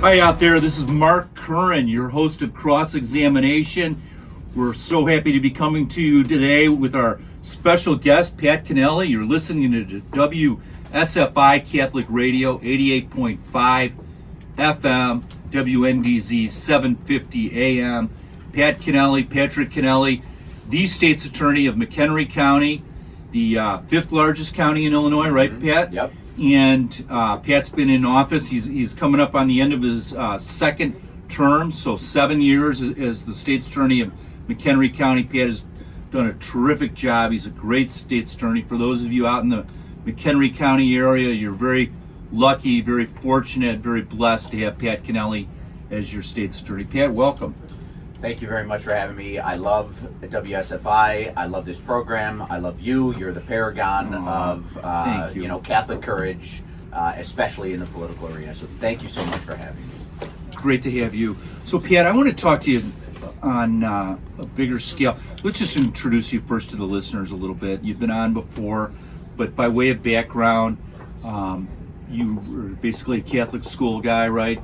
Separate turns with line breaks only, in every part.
Hi out there, this is Mark Curran, your host of Cross Examination. We're so happy to be coming to you today with our special guest, Pat Kenneally. You're listening to WSFI Catholic Radio, 88.5 FM, WNDZ 750 AM. Pat Kenneally, Patrick Kenneally, the State's Attorney of McHenry County, the fifth largest county in Illinois, right, Pat?
Yep.
And Pat's been in office. He's coming up on the end of his second term, so 7 years as the State's Attorney of McHenry County. Pat has done a terrific job. He's a great State's Attorney. For those of you out in the McHenry County area, you're very lucky, very fortunate, very blessed to have Pat Kenneally as your State's Attorney. Pat, welcome.
Thank you very much for having me. I love WSFI. I love this program. I love you. You're the paragon of Catholic courage, especially in the political arena. So thank you so much for having me.
Great to have you. So Pat, I want to talk to you on a bigger scale. Let's just introduce you first to the listeners a little bit. You've been on before, but by way of background, you were basically a Catholic school guy, right?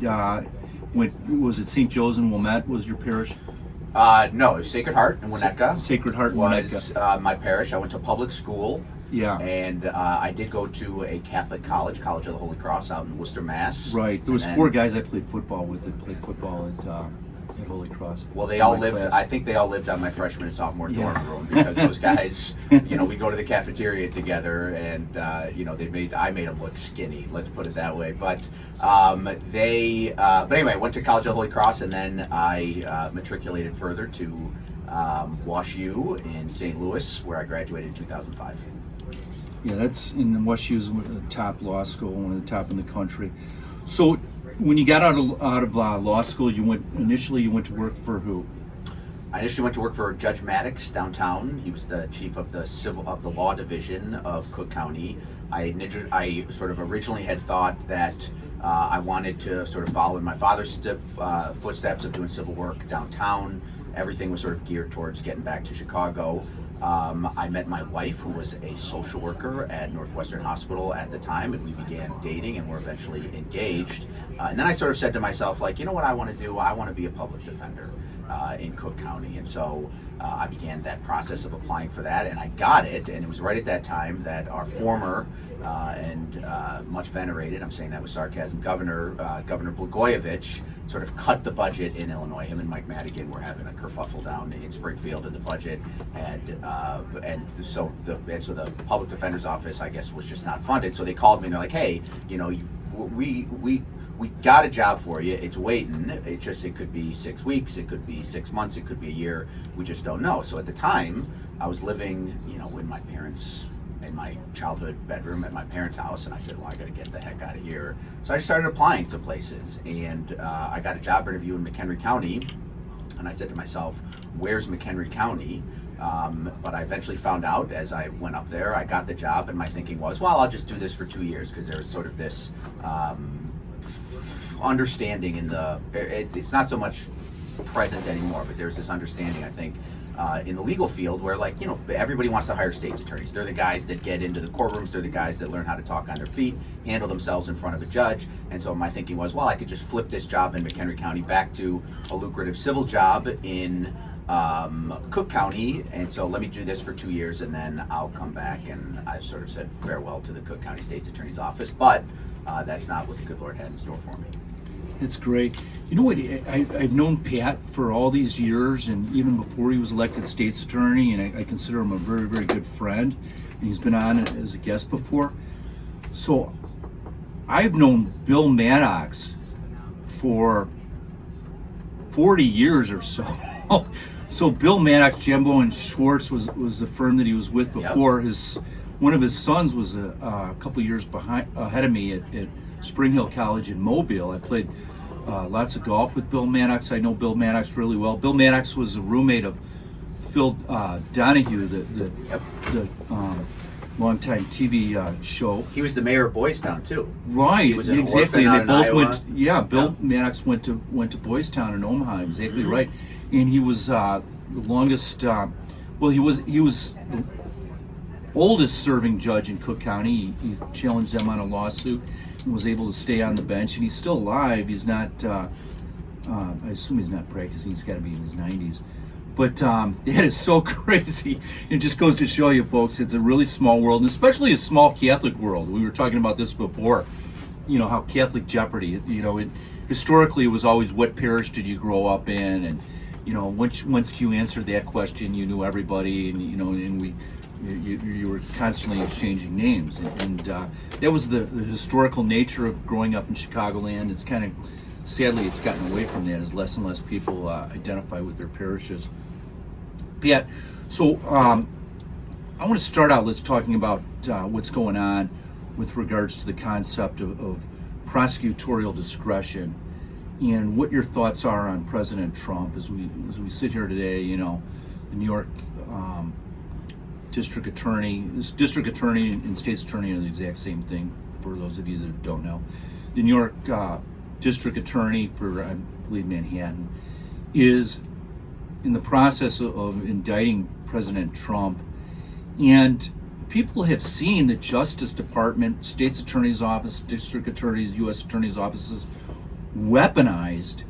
Was it St. Joe's in Wilmette was your parish?
No, it was Sacred Heart in Winnetka.
Sacred Heart in
was
Winnetka.
My parish. I went to public school.
Yeah.
And I did go to a Catholic college, College of the Holy Cross, out in Worcester, Mass.
Right. There was four guys I played football with that played football at Holy Cross.
Well, they all lived. I think they all lived on my freshman and sophomore dorm room because those guys, we go to the cafeteria together, and I made them look skinny. Let's put it that way. But anyway, I went to College of the Holy Cross, and then I matriculated further to Wash U in St. Louis, where I graduated in 2005.
Yeah, that's in Wash U's the top law school, one of the top in the country. So, when you got out of law school, you went to work for who?
I initially went to work for Judge Maddox downtown. He was the chief of the law division of Cook County. I sort of originally had thought that I wanted to sort of follow in my father's footsteps of doing civil work downtown. Everything was sort of geared towards getting back to Chicago. I met my wife, who was a social worker at Northwestern Hospital at the time, and we began dating and were eventually engaged. And then I sort of said to myself, like, you know what I want to do? I want to be a public defender in Cook County. And so I began that process of applying for that, and I got it. And it was right at that time that our former and much venerated, I'm saying that with sarcasm, Governor Blagojevich sort of cut the budget in Illinois. Him and Mike Madigan were having a kerfuffle down in Springfield in the budget, and so the public defender's office, I guess, was just not funded. So they called me and they're like, hey, we got a job for you. It's waiting. It could be 6 weeks. It could be 6 months. It could be a year. We just don't know. So at the time, I was living, with my parents in my childhood bedroom at my parents' house, and I said, well, I got to get the heck out of here. So I started applying to places, and I got a job interview in McHenry County, and I said to myself, where's McHenry County? But I eventually found out as I went up there. I got the job, and my thinking was, well, I'll just do this for 2 years, because there was sort of this understanding it's not so much present anymore, but there's this understanding, I think, in the legal field where, everybody wants to hire state's attorneys. They're the guys that get into the courtrooms. They're the guys that learn how to talk on their feet, handle themselves in front of a judge. And so my thinking was, well, I could just flip this job in McHenry County back to a lucrative civil job in Cook County. And so let me do this for 2 years, and then I'll come back. And I've sort of said farewell to the Cook County State's Attorney's Office. But that's not what the good Lord had in store for me.
It's great. You know what? I've known Pat for all these years, and even before he was elected state's attorney, and I consider him a very, very good friend. And he's been on as a guest before. So I've known Bill Maddox for 40 years or so. So Bill Maddox, Jumbo and Schwartz was the firm that he was with before. Yep. One of his sons was a couple years ahead of me at Spring Hill College in Mobile. I played lots of golf with Bill Maddox. I know Bill Maddox really well. Bill Maddox was a roommate of Phil Donahue, the longtime TV show.
He was the mayor of Boys Town too.
Right,
he was an
exactly.
orphan
And they both
Iowa.
went. Yeah, Bill Maddox went to Boys Town in Omaha. Exactly right. And he was the longest. He was oldest serving judge in Cook County. He challenged them on a lawsuit and was able to stay on the bench, and he's still alive. He's not, I assume he's not practicing, he's got to be in his 90s. But it is so crazy. It just goes to show you, folks, it's a really small world, and especially a small Catholic world. We were talking about this before, how Catholic Jeopardy, historically it was always what parish did you grow up in, and once you answered that question, you knew everybody, and you were constantly exchanging names, and that was the historical nature of growing up in Chicagoland. It's kind of, sadly, it's gotten away from that as less and less people identify with their parishes. Pat, so I want to start out, let's talking about what's going on with regards to the concept of prosecutorial discretion, and what your thoughts are on President Trump as we sit here today. The New York district attorney and state's attorney are the exact same thing, for those of you that don't know. The New York district attorney for, I believe, Manhattan, is in the process of indicting President Trump, and people have seen the Justice Department, State's Attorney's Office, District Attorneys, U.S. Attorney's Offices weaponized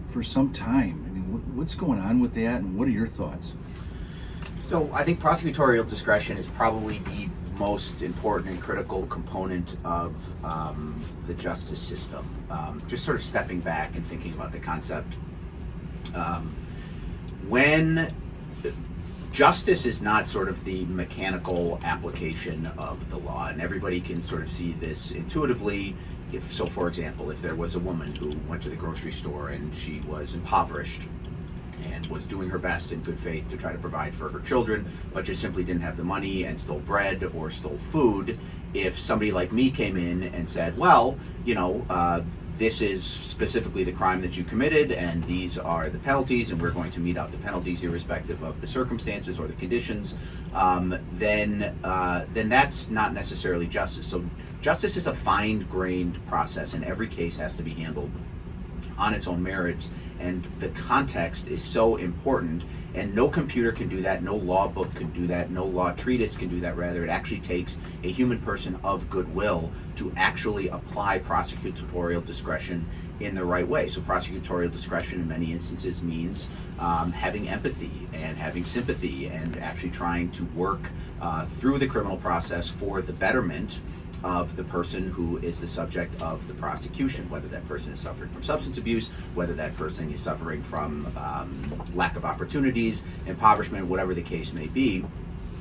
for some time. I mean, what's going on with that, and what are your thoughts?
So I think prosecutorial discretion is probably the most important and critical component of the justice system. Just sort of stepping back and thinking about the concept. When justice is not sort of the mechanical application of the law, and everybody can sort of see this intuitively. For example, if there was a woman who went to the grocery store and she was impoverished and was doing her best in good faith to try to provide for her children, but just simply didn't have the money and stole bread or stole food, if somebody like me came in and said, well, this is specifically the crime that you committed, and these are the penalties, and we're going to mete out the penalties irrespective of the circumstances or the conditions, then that's not necessarily justice. So justice is a fine-grained process, and every case has to be handled on its own merits, and the context is so important, and no computer can do that, no law book can do that, no law treatise can do that. Rather, it actually takes a human person of goodwill to actually apply prosecutorial discretion in the right way. So prosecutorial discretion in many instances means having empathy and having sympathy and actually trying to work through the criminal process for the betterment of the person who is the subject of the prosecution, whether that person is suffering from substance abuse, whether that person is suffering from lack of opportunities, impoverishment, whatever the case may be.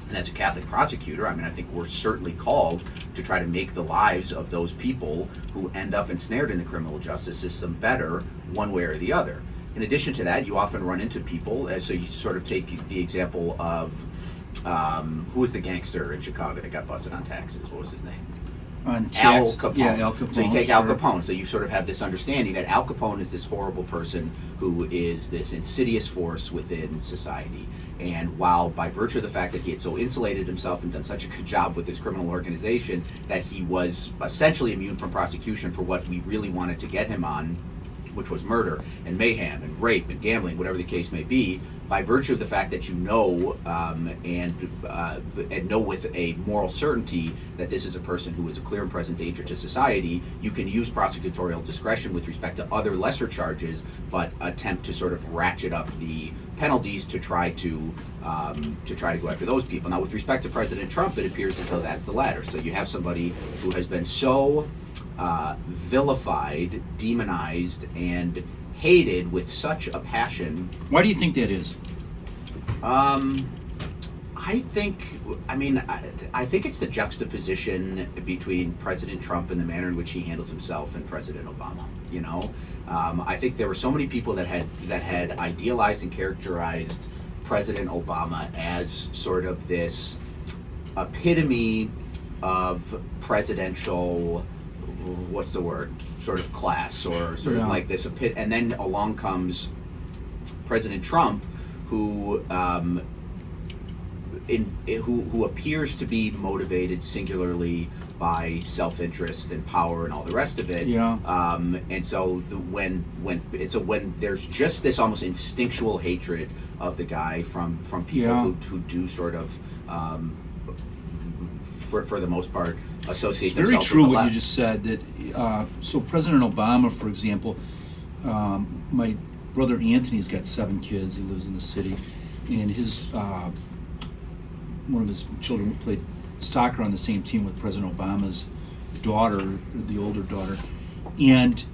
And as a Catholic prosecutor, I think we're certainly called to try to make the lives of those people who end up ensnared in the criminal justice system better, one way or the other. In addition to that, you often run into people, so you sort of take the example of who was the gangster in Chicago that got busted on taxes? What was his name? Al Capone.
Yeah, Al Capone.
So you take
sure.
Al Capone. So you sort of have this understanding that Al Capone is this horrible person who is this insidious force within society. And while by virtue of the fact that he had so insulated himself and done such a good job with his criminal organization that he was essentially immune from prosecution for what we really wanted to get him on, which was murder and mayhem and rape and gambling, whatever the case may be, by virtue of the fact that you know and know with a moral certainty that this is a person who is a clear and present danger to society, you can use prosecutorial discretion with respect to other lesser charges, but attempt to sort of ratchet up the penalties to try to go after those people. Now, with respect to President Trump, it appears as though that's the latter. So you have somebody who has been so vilified, demonized, and hated with such a passion.
Why do you think that is?
I think it's the juxtaposition between President Trump and the manner in which he handles himself and President Obama. I think there were so many people that had idealized and characterized President Obama as sort of this epitome of presidential, what's the word, sort of class, or sort of like this, and then along comes President Trump, who appears to be motivated singularly by self-interest and power and all the rest of it.
Yeah.
And so when there's just this almost instinctual hatred of the guy from people who do sort of for the most part associate
It's very
themselves
true
with the
what
left.
you just said. That so President Obama, for example, my brother Anthony's got 7 kids. He lives in the city, and his one of his children played soccer on the same team with President Obama's daughter, the older daughter, and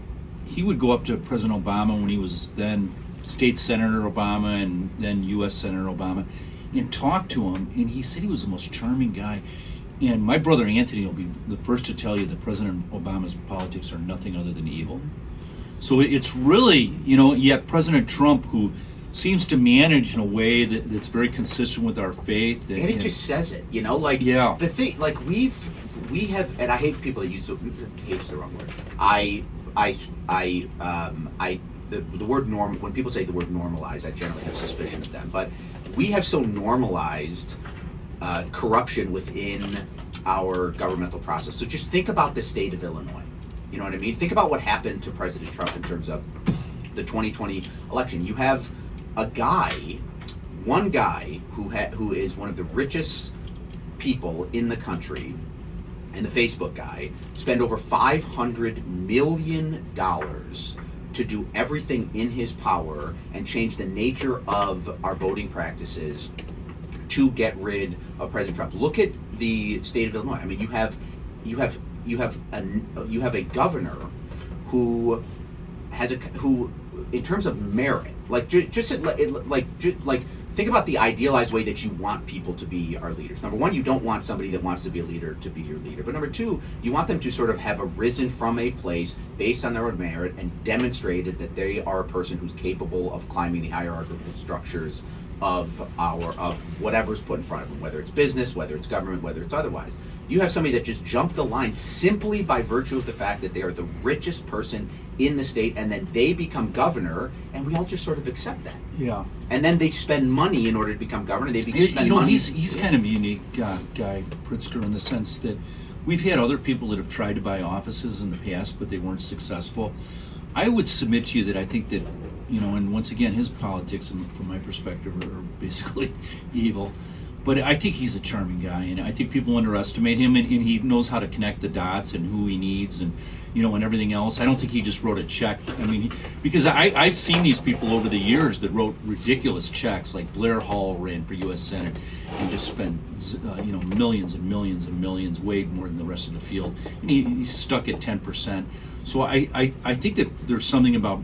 he would go up to President Obama when he was then State Senator Obama and then U.S. Senator Obama, and talk to him. And he said he was the most charming guy. And my brother Anthony will be the first to tell you that President Obama's politics are nothing other than evil. So it's really, yet President Trump, who seems to manage in a way that's very consistent with our faith.
And he just says it, the thing, we have, and I hate people that use hate's the wrong word. The word norm, when people say the word normalize, I generally have suspicion of them. But we have so normalized corruption within our governmental process. So just think about the state of Illinois. You know what I mean? Think about what happened to President Trump in terms of the 2020 election. You have one guy who is one of the richest people in the country, and the Facebook guy, spend over $500 million to do everything in his power and change the nature of our voting practices to get rid of President Trump. Look at the state of Illinois. I mean, you have a governor who who, in terms of merit, think about the idealized way that you want people to be our leaders. Number one, you don't want somebody that wants to be a leader to be your leader. But number two, you want them to sort of have arisen from a place based on their own merit and demonstrated that they are a person who's capable of climbing the hierarchical structures of whatever's put in front of them, whether it's business, whether it's government, whether it's otherwise. You have somebody that just jumped the line simply by virtue of the fact that they are the richest person in the state, and then they become governor, and we all just sort of accept that.
Yeah.
And then they spend money in order to become governor.
He's kind of a unique guy, Pritzker, in the sense that we've had other people that have tried to buy offices in the past, but they weren't successful. I would submit to you that I think that, and once again, his politics, from my perspective, are basically evil. But I think he's a charming guy, and I think people underestimate him, and he knows how to connect the dots and who he needs, and and everything else. I don't think he just wrote a check. I mean, because I've seen these people over the years that wrote ridiculous checks, like Blair Hall ran for U.S. Senate and just spent millions and millions and millions, way more than the rest of the field, and he's stuck at 10%. So I think that there's something about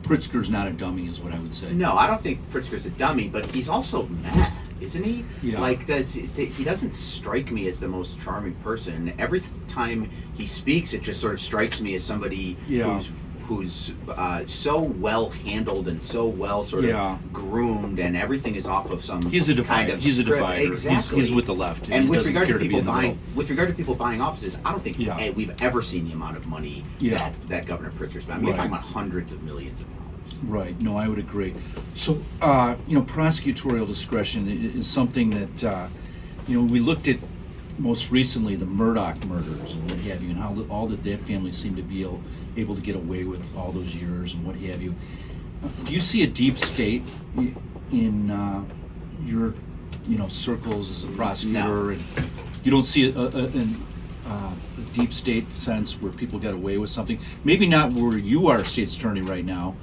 Pritzker's not a dummy, is what I would say.
No, I don't think Pritzker's a dummy, but he's also mad, isn't he?
Yeah.
He doesn't strike me as the most charming person. Every time he speaks, it just sort of strikes me as somebody who's so well handled and so well sort of groomed, and everything is off of some
He's a divider.
He's
a divider.
Exactly.
He's with the left.
And
he
with regard to
people
buying offices, I don't think we've ever seen the amount of money that Governor Pritzker spent. I mean, we're talking about hundreds of millions of dollars.
Right. No, I would agree. So, prosecutorial discretion is something that, we looked at most recently the Murdoch murders and what have you, and how all that family seemed to be able to get away with all those years and what have you. Do you see a deep state in your, circles as a prosecutor?
No.
And you don't see a deep state sense where people got away with something? Maybe not where you are, state's attorney, right now.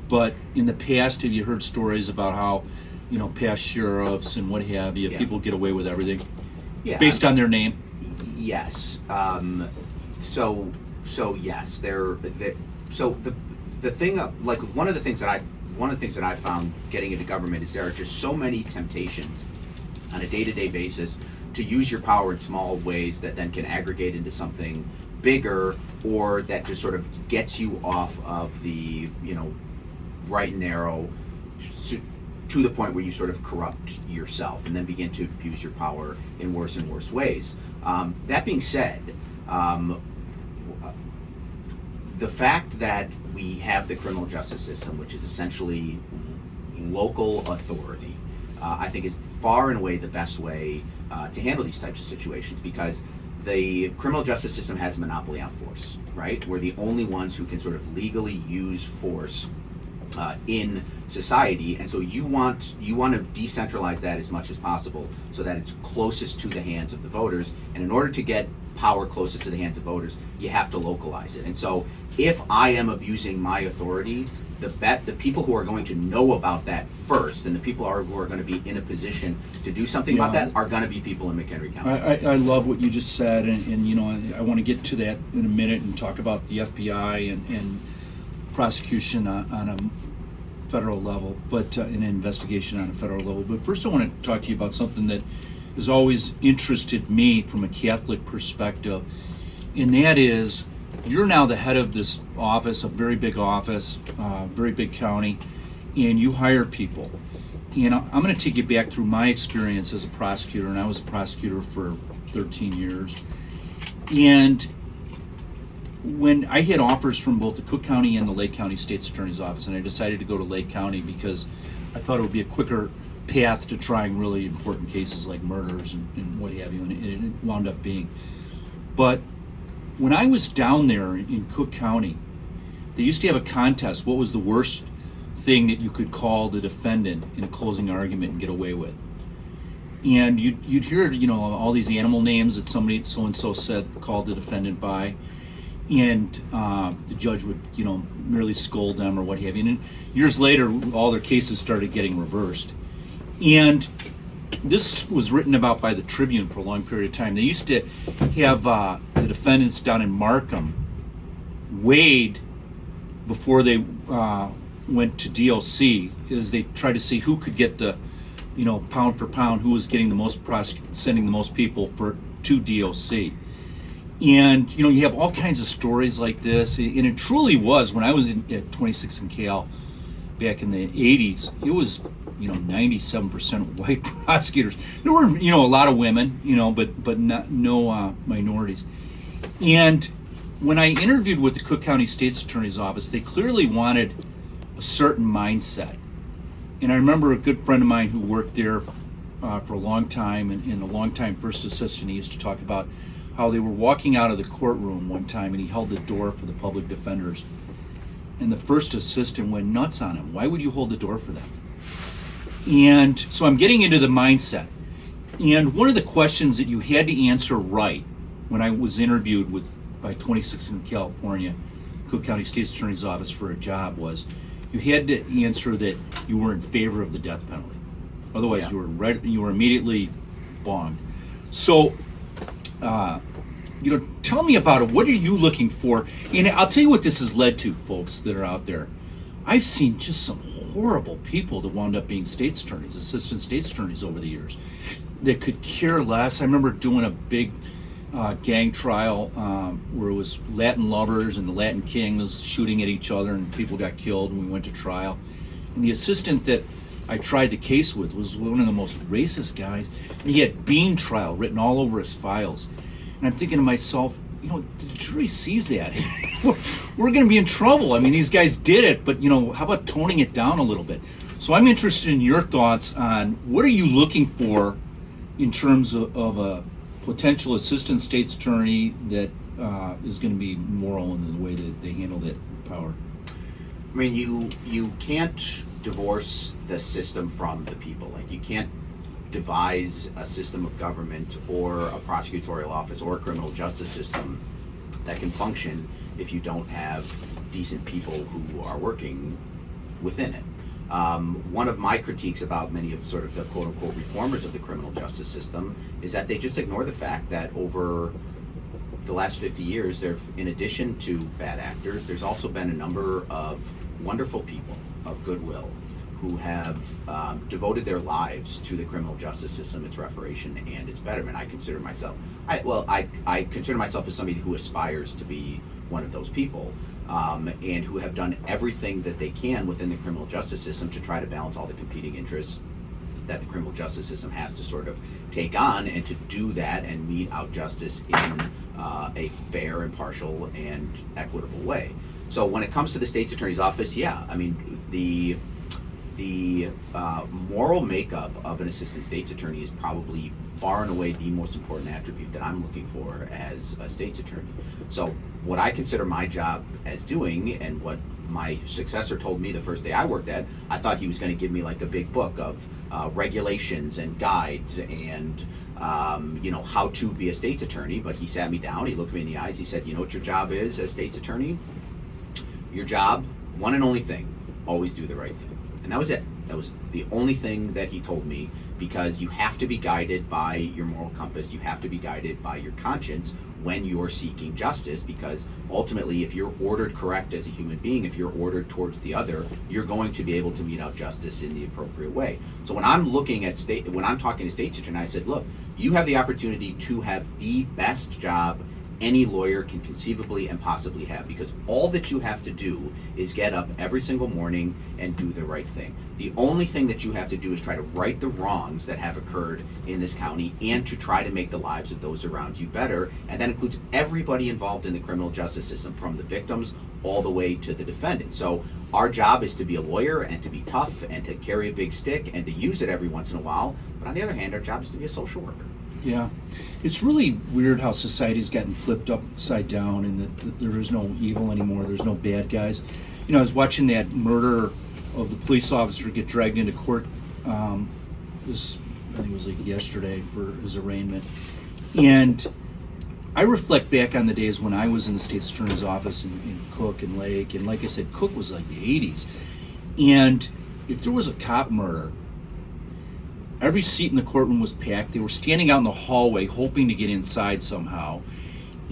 But in the past, have you heard stories about how, past sheriffs and what have you, people get away with everything based on their name?
Yes. So yes, the thing, one of the things that I found getting into government is there are just so many temptations on a day-to-day basis to use your power in small ways that then can aggregate into something bigger, or that just sort of gets you off of the right and narrow to the point where you sort of corrupt yourself and then begin to abuse your power in worse and worse ways. That being said, the fact that we have the criminal justice system, which is essentially local authority, I think is far and away the best way to handle these types of situations, because the criminal justice system has a monopoly on force, right? We're the only ones who can sort of legally use force in society, and so you want to decentralize that as much as possible so that it's closest to the hands of the voters. And in order to get power closest to the hands of voters, you have to localize it. And so if I am abusing my authority, the people who are going to know about that first, and the people who are going to be in a position to do something about that, are going to be people in McHenry County.
I love what you just said, and you know, I want to get to that in a minute and talk about the FBI and prosecution on a federal level, but an investigation on a federal level. But first I want to talk to you about something that has always interested me from a Catholic perspective, and that is, you're now the head of this office, a very big office, very big county, and you hire people. And I'm going to take you back through my experience as a prosecutor, and I was a prosecutor for 13 years. And when I had offers from both the Cook County and the Lake County State's Attorney's Office, and I decided to go to Lake County because I thought it would be a quicker path to trying really important cases like murders and what have you, and it wound up being. But when I was down there in Cook County, they used to have a contest. What was the worst thing that you could call the defendant in a closing argument and get away with? And you'd hear, you know, all these animal names that somebody so-and-so said, called the defendant by, and the judge would, you know, merely scold them or what have you. And years later, all their cases started getting reversed. And this was written about by the Tribune for a long period of time. They used to have the defendants down in Markham weighed before they went to DOC, as they tried to see who could get the, you know, pound for pound, who was getting the most sending the most people to DOC. And you know, you have all kinds of stories like this, and it truly was, when I was at 26 and Cal back in the 80s, it was, you know, 97% white prosecutors. There were, you know, a lot of women, you know, but no minorities. And when I interviewed with the Cook County State's Attorney's Office, they clearly wanted a certain mindset. And I remember a good friend of mine who worked there for a long time, and a long-time first assistant, he used to talk about how they were walking out of the courtroom one time, and he held the door for the public defenders. And the first assistant went nuts on him. Why would you hold the door for them? And so I'm getting into the mindset. And one of the questions that you had to answer right when I was interviewed by 26 in California, Cook County State's Attorney's Office, for a job was, you had to answer that you were in favor of the death penalty. Otherwise, you were immediately bonged. So, you know, tell me about it. What are you looking for? And I'll tell you what this has led to, folks that are out there. I've seen just some horrible people that wound up being state's attorneys, assistant state's attorneys over the years, that could care less. I remember doing a big gang trial where it was Latin lovers, and the Latin king was shooting at each other, and people got killed, and we went to trial. And the assistant that I tried the case with was one of the most racist guys, and he had bean trial written all over his files. And I'm thinking to myself, you know, the jury sees that. We're going to be in trouble. I mean, these guys did it, but, you know, how about toning it down a little bit? So I'm interested in your thoughts on what are you looking for in terms of a potential assistant state's attorney that is going to be moral in the way that they handle that power.
I mean, you can't divorce the system from the people. Like, you can't devise a system of government or a prosecutorial office or a criminal justice system that can function if you don't have decent people who are working within it. One of my critiques about many of sort of the quote-unquote reformers of the criminal justice system is that they just ignore the fact that over the last 50 years, in addition to bad actors, there's also been a number of wonderful people of goodwill who have devoted their lives to the criminal justice system, its reformation, and its betterment. I consider myself as somebody who aspires to be one of those people, and who have done everything that they can within the criminal justice system to try to balance all the competing interests that the criminal justice system has to sort of take on, and to do that and mete out justice in a fair, impartial, and equitable way. So when it comes to the state's attorney's office, yeah, I mean, the the moral makeup of an assistant state's attorney is probably far and away the most important attribute that I'm looking for as a state's attorney. So what I consider my job as doing, and what my successor told me the first day I worked at, I thought he was going to give me like a big book of regulations and guides and how to be a state's attorney. But he sat me down, he looked me in the eyes, he said, you know what your job is as state's attorney? Your job, one and only thing, always do the right thing. And that was it. That was the only thing that he told me, because you have to be guided by your moral compass. You have to be guided by your conscience when you're seeking justice, because ultimately, if you're ordered correct as a human being, if you're ordered towards the other, you're going to be able to mete out justice in the appropriate way. So when I'm looking at when I'm talking to state's attorney, I said, look, you have the opportunity to have the best job any lawyer can conceivably and possibly have, because all that you have to do is get up every single morning and do the right thing. The only thing that you have to do is try to right the wrongs that have occurred in this county, and to try to make the lives of those around you better, and that includes everybody involved in the criminal justice system, from the victims all the way to the defendant. So our job is to be a lawyer and to be tough and to carry a big stick and to use it every once in a while, but on the other hand, our job is to be a social worker.
Yeah, it's really weird how society's gotten flipped upside down, and that there is no evil anymore. There's no bad guys. I was watching that murder of the police officer get dragged into court. I think it was like yesterday, for his arraignment, and I reflect back on the days when I was in the state's attorney's office in Cook and Lake, and like I said, Cook was like the 80s, and if there was a cop murder, every seat in the courtroom was packed. They were standing out in the hallway hoping to get inside somehow.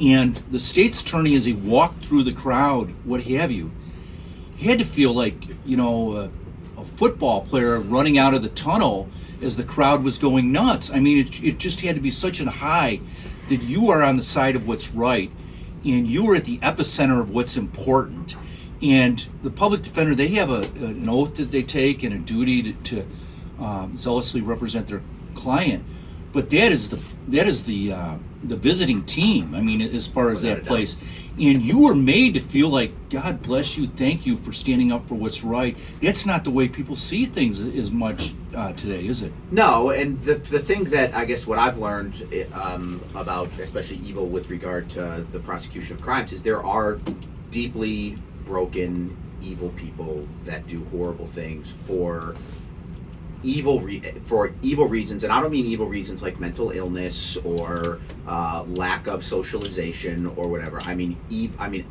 And the state's attorney, as he walked through the crowd, what have you, he had to feel like, a football player running out of the tunnel as the crowd was going nuts. I mean, it just had to be such a high that you are on the side of what's right, and you are at the epicenter of what's important. And the public defender, they have an oath that they take and a duty to zealously represent their client, but that is the visiting team. I mean, as far as that place, and you were made to feel like, God bless you, thank you for standing up for what's right. That's not the way people see things as much today, is it?
No, and the thing that I guess what I've learned about especially evil with regard to the prosecution of crimes is there are deeply broken, evil people that do horrible things for evil reasons, and I don't mean evil reasons like mental illness or lack of socialization or whatever. I mean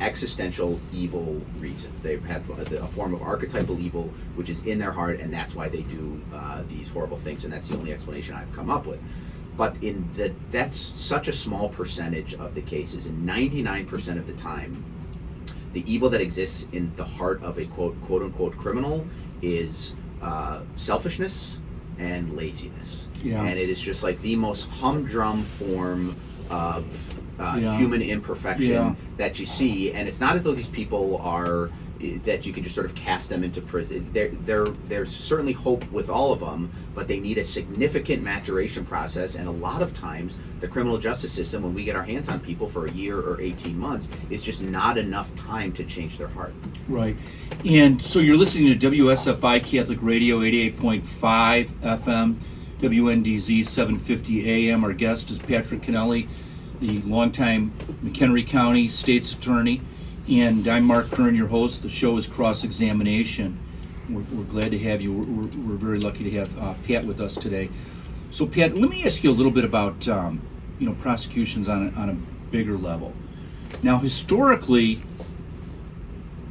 existential evil reasons. They have a form of archetypal evil which is in their heart, and that's why they do these horrible things. And that's the only explanation I've come up with. But that's such a small percentage of the cases, and 99% of the time, the evil that exists in the heart of a quote unquote criminal is selfishness and laziness. Yeah. And it is just like the most humdrum form of human imperfection that you see. And it's not as though these people are that you can just sort of cast them into prison. There's certainly hope with all of them, but they need a significant maturation process. And a lot of times, the criminal justice system, when we get our hands on people for a year or 18 months, is just not enough time to change their heart.
Right. And so you're listening to WSFI Catholic Radio 88.5 FM, WNDZ 750 AM. Our guest is Patrick Kenneally, the longtime McHenry County State's Attorney. And I'm Mark Curran, your host. The show is Cross-Examination. We're glad to have you. We're very lucky to have Pat with us today. So, Pat, let me ask you a little bit about prosecutions on a bigger level. Now, historically,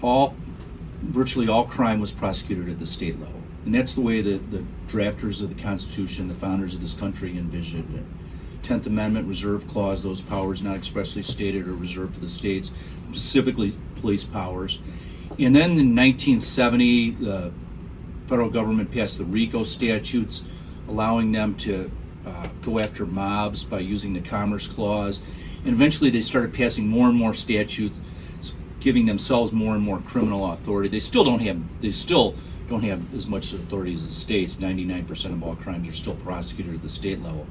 virtually all crime was prosecuted at the state level, and that's the way the drafters of the Constitution, the founders of this country, envisioned it. 10th Amendment Reserve Clause, those powers not expressly stated or reserved for the states, specifically police powers. And then in 1970, the federal government passed the RICO statutes, allowing them to go after mobs by using the Commerce Clause. And eventually they started passing more and more statutes, giving themselves more and more criminal authority. They still don't have as much authority as the states. 99% of all crimes are still prosecuted at the state level.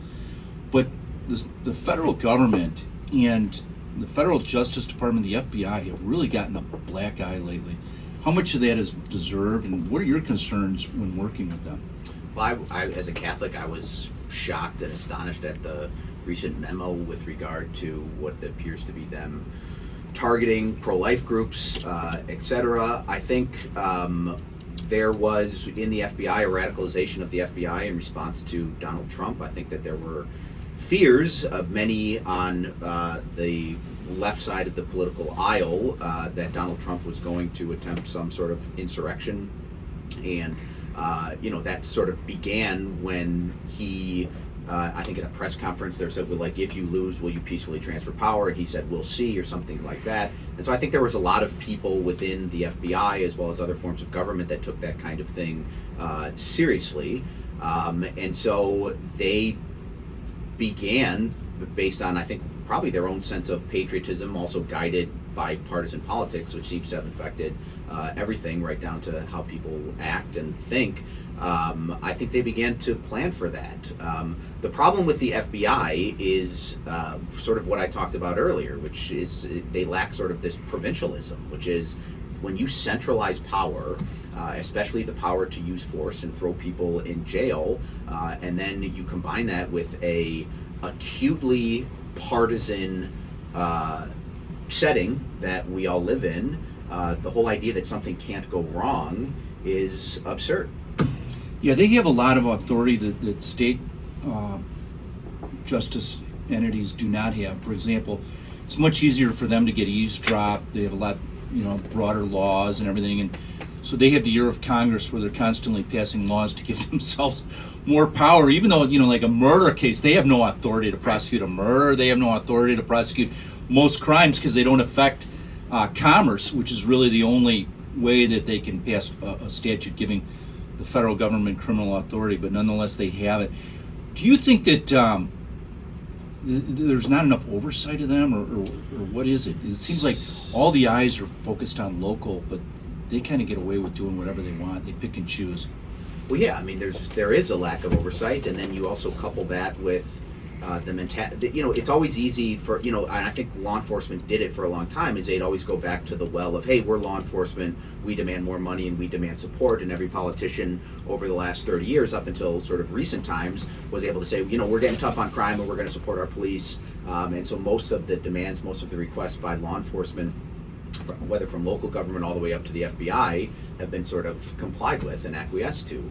But the federal government and the federal Justice Department, the FBI, have really gotten a black eye lately. How much of that is deserved, and what are your concerns when working with them?
Well, I as a Catholic, I was shocked and astonished at the recent memo with regard to what appears to be them targeting pro-life groups, etc. I think there was in the FBI a radicalization of the FBI in response to Donald Trump. I think that there were fears of many on the left side of the political aisle that Donald Trump was going to attempt some sort of insurrection, and that sort of began when he I think in a press conference there said, well, like, if you lose, will you peacefully transfer power? And he said, we'll see, or something like that. And so I think there was a lot of people within the FBI as well as other forms of government that took that kind of thing seriously, and so they began, based on, I think, probably their own sense of patriotism, also guided by partisan politics, which seems to have infected everything right down to how people act and think. I think they began to plan for that. The problem with the FBI is sort of what I talked about earlier, which is they lack sort of this provincialism, which is when you centralize power, especially the power to use force and throw people in jail, and then you combine that with a acutely partisan setting that we all live in, the whole idea that something can't go wrong is absurd.
Yeah, they have a lot of authority that state justice entities do not have. For example, it's much easier for them to get eavesdropped. They have a lot, broader laws and everything, and so they have the ear of Congress where they're constantly passing laws to give themselves more power. Even though, like a murder case, they have no authority to prosecute a murder. They have no authority to prosecute most crimes because they don't affect commerce, which is really the only way that they can pass a statute giving the federal government criminal authority, but nonetheless they have it. Do you think that there's not enough oversight of them, or what is it? It seems like all the eyes are focused on local, but they kind of get away with doing whatever they want. They pick and choose.
Well, yeah, I mean, there is a lack of oversight, and then you also couple that with the mentality. It's always easy for, and I think law enforcement did it for a long time, is they'd always go back to the well of, hey, we're law enforcement, we demand more money and we demand support, and every politician over the last 30 years, up until sort of recent times, was able to say, we're getting tough on crime and we're going to support our police, and so most of the demands, most of the requests by law enforcement, whether from local government all the way up to the FBI, have been sort of complied with and acquiesced to.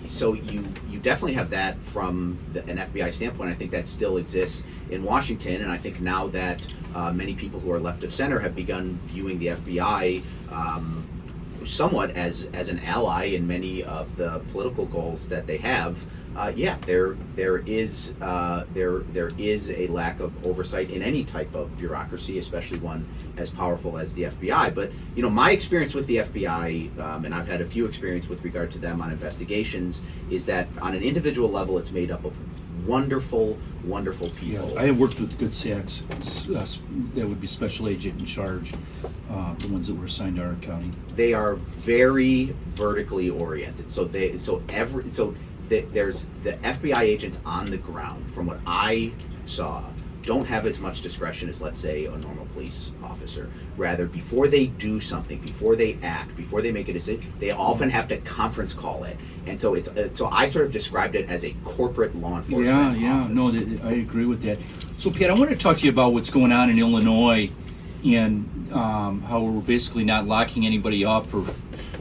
So you definitely have that from an FBI standpoint. I think that still exists in Washington, and I think now that many people who are left of center have begun viewing the FBI somewhat as an ally in many of the political goals that they have. There is a lack of oversight in any type of bureaucracy, especially one as powerful as the FBI. But my experience with the FBI, and I've had a few experience with regard to them on investigations, is that on an individual level, it's made up of wonderful people.
Yeah, I have worked with good SACs. That would be special agent in charge, the ones that were assigned to our county.
They are very vertically oriented. There's the FBI agents on the ground, from what I saw, don't have as much discretion as, let's say, a normal police officer. Rather, before they do something, before they act, before they make a decision, they often have to conference call it. And so so I sort of described it as a corporate law enforcement office.
No, I agree with that. So, Pat, I want to talk to you about what's going on in Illinois and how we're basically not locking anybody up, or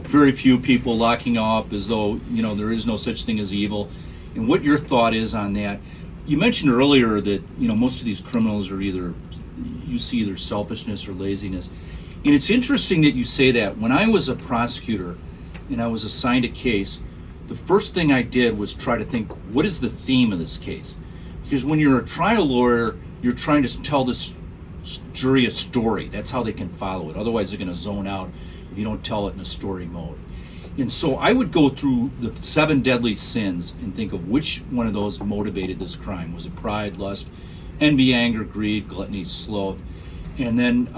very few people locking up, as though there is no such thing as evil, and what your thought is on that. You mentioned earlier that most of these criminals are either selfishness or laziness, and it's interesting that you say that. When I was a prosecutor and I was assigned a case, the first thing I did was try to think, what is the theme of this case? Because when you're a trial lawyer, you're trying to tell this jury a story. That's how they can follow it. Otherwise, they're going to zone out if you don't tell it in a story mode. And so I would go through the 7 deadly sins and think of which one of those motivated this crime. Was it pride, lust, envy, anger, greed, gluttony, sloth? And then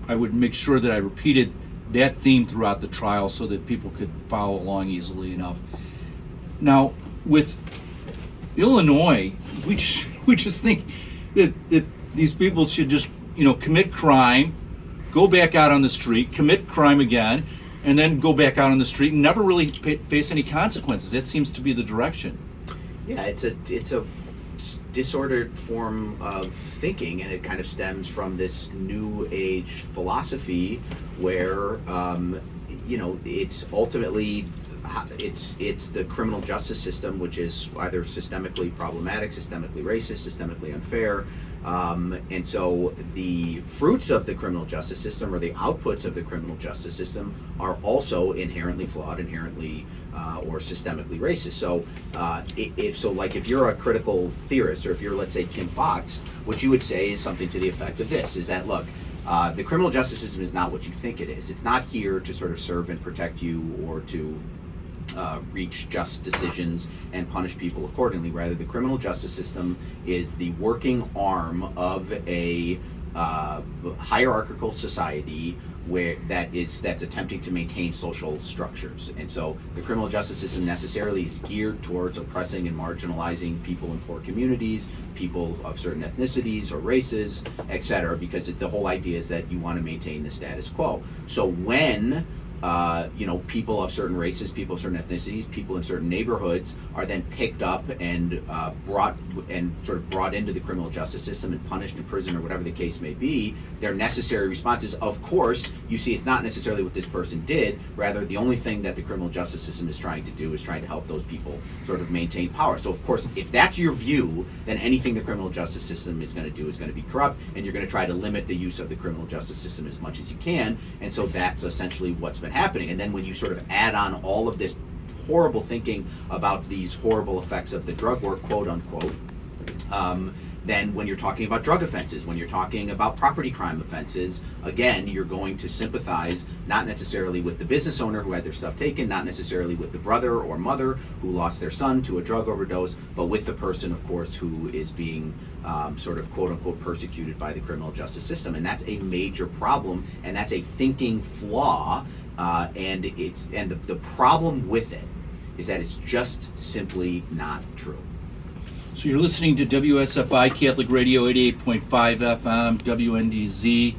I would make sure that I repeated that theme throughout the trial so that people could follow along easily enough. Now, with Illinois, we just think that these people should just commit crime, go back out on the street, commit crime again, and then go back out on the street and never really face any consequences. That seems to be the direction.
Yeah, it's a disordered form of thinking, and it kind of stems from this new age philosophy where it's ultimately it's the criminal justice system, which is either systemically problematic, systemically racist, systemically unfair, and so the fruits of the criminal justice system or the outputs of the criminal justice system are also inherently flawed, inherently or systemically racist. So if you're a critical theorist, or if you're, let's say, Kim Fox, what you would say is something to the effect of this: is that, look, the criminal justice system is not what you think it is. It's not here to sort of serve and protect you or to reach just decisions and punish people accordingly. Rather, the criminal justice system is the working arm of a hierarchical society that's attempting to maintain social structures. And so the criminal justice system necessarily is geared towards oppressing and marginalizing people in poor communities, people of certain ethnicities or races, etc., because the whole idea is that you want to maintain the status quo. So when people of certain races, people of certain ethnicities, people in certain neighborhoods are then picked up and brought into the criminal justice system and punished in prison or whatever the case may be, their necessary responses, of course, you see it's not necessarily what this person did. Rather, the only thing that the criminal justice system is trying to do is trying to help those people sort of maintain power. So, of course, if that's your view, then anything the criminal justice system is going to do is going to be corrupt, and you're going to try to limit the use of the criminal justice system as much as you can. And so that's essentially what's been happening. And then when you sort of add on all of this horrible thinking about these horrible effects of the drug war, quote unquote, then when you're talking about drug offenses, when you're talking about property crime offenses, again, you're going to sympathize not necessarily with the business owner who had their stuff taken, not necessarily with the brother or mother who lost their son to a drug overdose, but with the person, of course, who is being sort of quote unquote persecuted by the criminal justice system. And that's a major problem, and that's a thinking flaw. And the problem with it is that it's just simply not true.
So you're listening to WSFI Catholic Radio 88.5 FM, WNDZ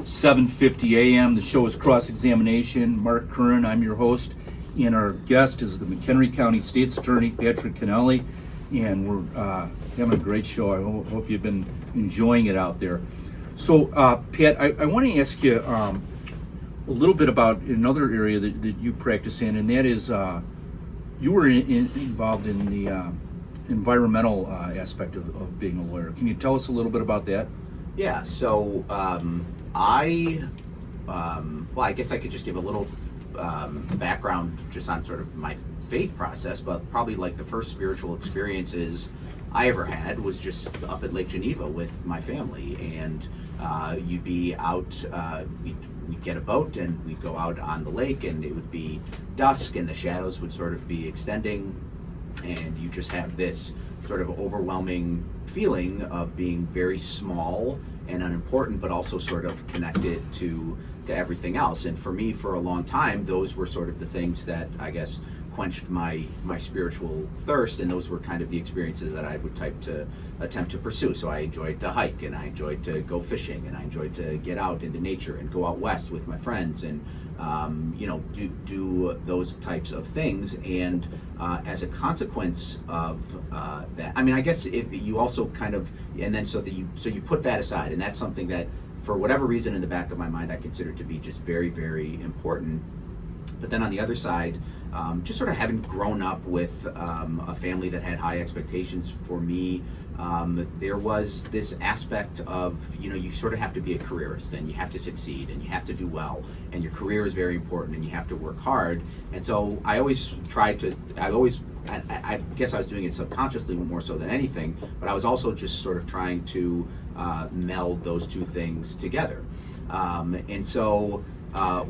750 AM. The show is Cross-Examination. Mark Curran, I'm your host, and our guest is the McHenry County States Attorney Pat Kenneally, and we're having a great show. I hope you've been enjoying it out there. So, Pat, I want to ask you a little bit about another area that you practice in, and that is you were involved in the environmental aspect of being a lawyer. Can you tell us a little bit about that?
Yeah, so I guess I could just give a little background just on sort of my faith process, but probably like the first spiritual experiences I ever had was just up at Lake Geneva with my family, and you'd be out, we'd get a boat and we'd go out on the lake, and it would be dusk and the shadows would sort of be extending, and you just have this sort of overwhelming feeling of being very small and unimportant, but also sort of connected to everything else. And for me, for a long time, those were sort of the things that I guess quenched my spiritual thirst, and those were kind of the experiences that I would attempt to pursue. So I enjoyed to hike, and I enjoyed to go fishing, and I enjoyed to get out into nature and go out west with my friends, and do those types of things. And as a consequence of that, I mean, I guess if you also kind of, and then so you put that aside, and that's something that for whatever reason in the back of my mind I consider to be just very, very important. But then on the other side, just sort of having grown up with a family that had high expectations for me, there was this aspect of, you sort of have to be a careerist, and you have to succeed, and you have to do well, and your career is very important, and you have to work hard. And so I always I guess I was doing it subconsciously more so than anything, but I was also just sort of trying to meld those two things together. And so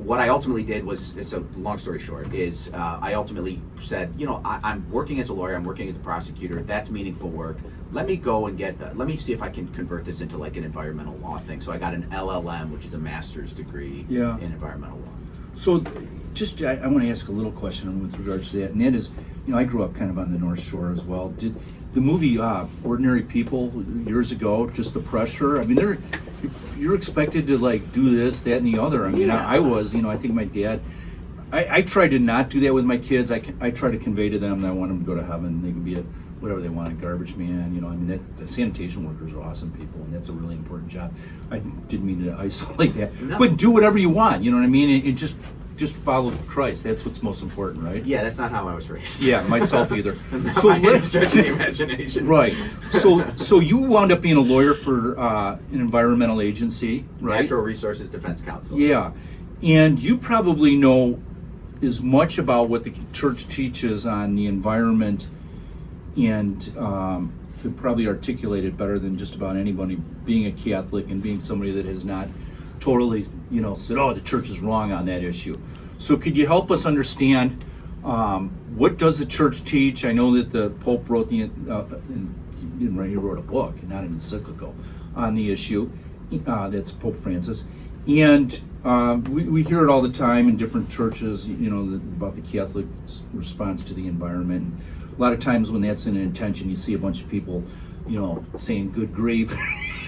what I ultimately did was, so long story short, is I ultimately said, I'm working as a lawyer, I'm working as a prosecutor, that's meaningful work. Let me go and let me see if I can convert this into like an environmental law thing. So I got an LLM, which is a master's degree in environmental law. So
just, I want to ask a little question with regards to that, and that is, I grew up kind of on the North Shore as well. Did the movie Ordinary People years ago, just the pressure, I mean, you're expected to like do this, that, and the other. I mean,
Yeah.
I was, I think my dad. I try to not do that with my kids. I try to convey to them that I want them to go to heaven. They can be whatever they want, a garbage man. I mean, the sanitation workers are awesome people, and that's a really important job. I didn't mean to isolate that,
No.
but do whatever you want. You know what I mean? And just follow Christ. That's what's most important, right?
Yeah, that's not how I was raised.
Yeah, myself either.
So let's stretch the imagination.
Right. So you wound up being a lawyer for an environmental agency, right?
Natural Resources Defense Council.
Yeah, and you probably know as much about what the church teaches on the environment, and could probably articulate it better than just about anybody, being a Catholic and being somebody that has not totally, said, oh, the church is wrong on that issue. So could you help us understand what does the church teach? I know that the Pope wrote he wrote a book, not an encyclical, on the issue. That's Pope Francis. And we hear it all the time in different churches, about the Catholic response to the environment. And a lot of times when that's an intention, you see a bunch of people, saying good grief.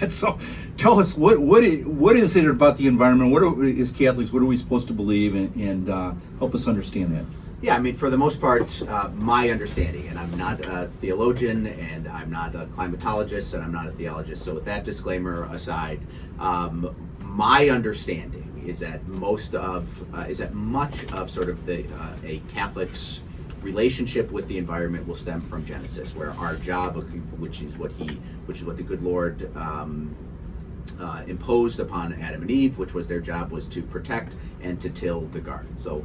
And so tell us, what is it about the environment? As Catholics, what are we supposed to believe, and help us understand that?
Yeah, I mean, for the most part, my understanding, and I'm not a theologian, and I'm not a climatologist, and I'm not a theologist. So with that disclaimer aside, my understanding is that much of sort of a Catholic's relationship with the environment will stem from Genesis, where our job, which is what the good Lord imposed upon Adam and Eve, which was their job, was to protect and to till the garden. So,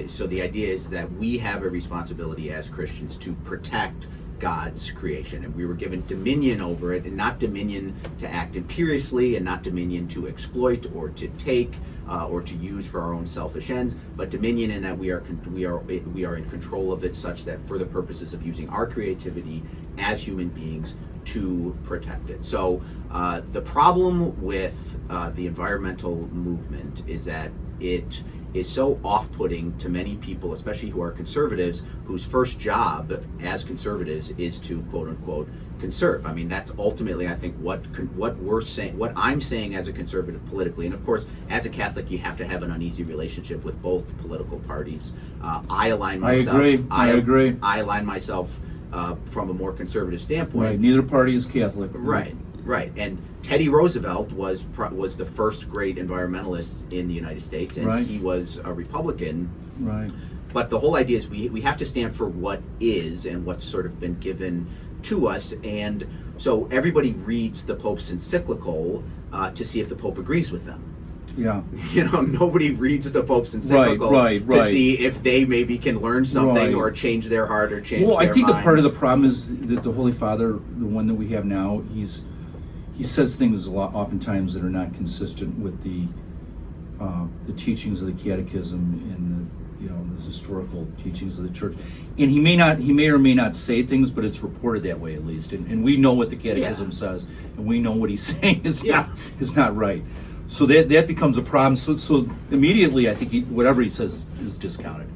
so the idea is that we have a responsibility as Christians to protect God's creation, and we were given dominion over it, and not dominion to act imperiously, and not dominion to exploit or to take or to use for our own selfish ends, but dominion in that we are in control of it, such that for the purposes of using our creativity as human beings to protect it. So the problem with the environmental movement is that it is so off-putting to many people, especially who are conservatives, whose first job as conservatives is to quote-unquote conserve. I mean, that's ultimately, I think, what we're saying, what I'm saying as a conservative politically. And of course, as a Catholic, you have to have an uneasy relationship with both political parties. I align myself.
I agree.
I align myself from a more conservative standpoint.
Right. Neither party is Catholic.
Right. And Teddy Roosevelt was the first great environmentalist in the United States, and
right.
He was a Republican.
Right.
But the whole idea is we have to stand for what is and what's sort of been given to us. And so everybody reads the Pope's encyclical to see if the Pope agrees with them.
Yeah.
Nobody reads the Pope's encyclical to see if they maybe can learn something or change their heart or change their
I think
mind.
the part of the problem is that the Holy Father, the one that we have now, he says things oftentimes that are not consistent with the teachings of the Catechism and the historical teachings of the Church. And he may or may not say things, but it's reported that way at least. And we know what the Catechism says, and we know what he's saying is not right. So that becomes a problem. So immediately, I think whatever he says is discounted.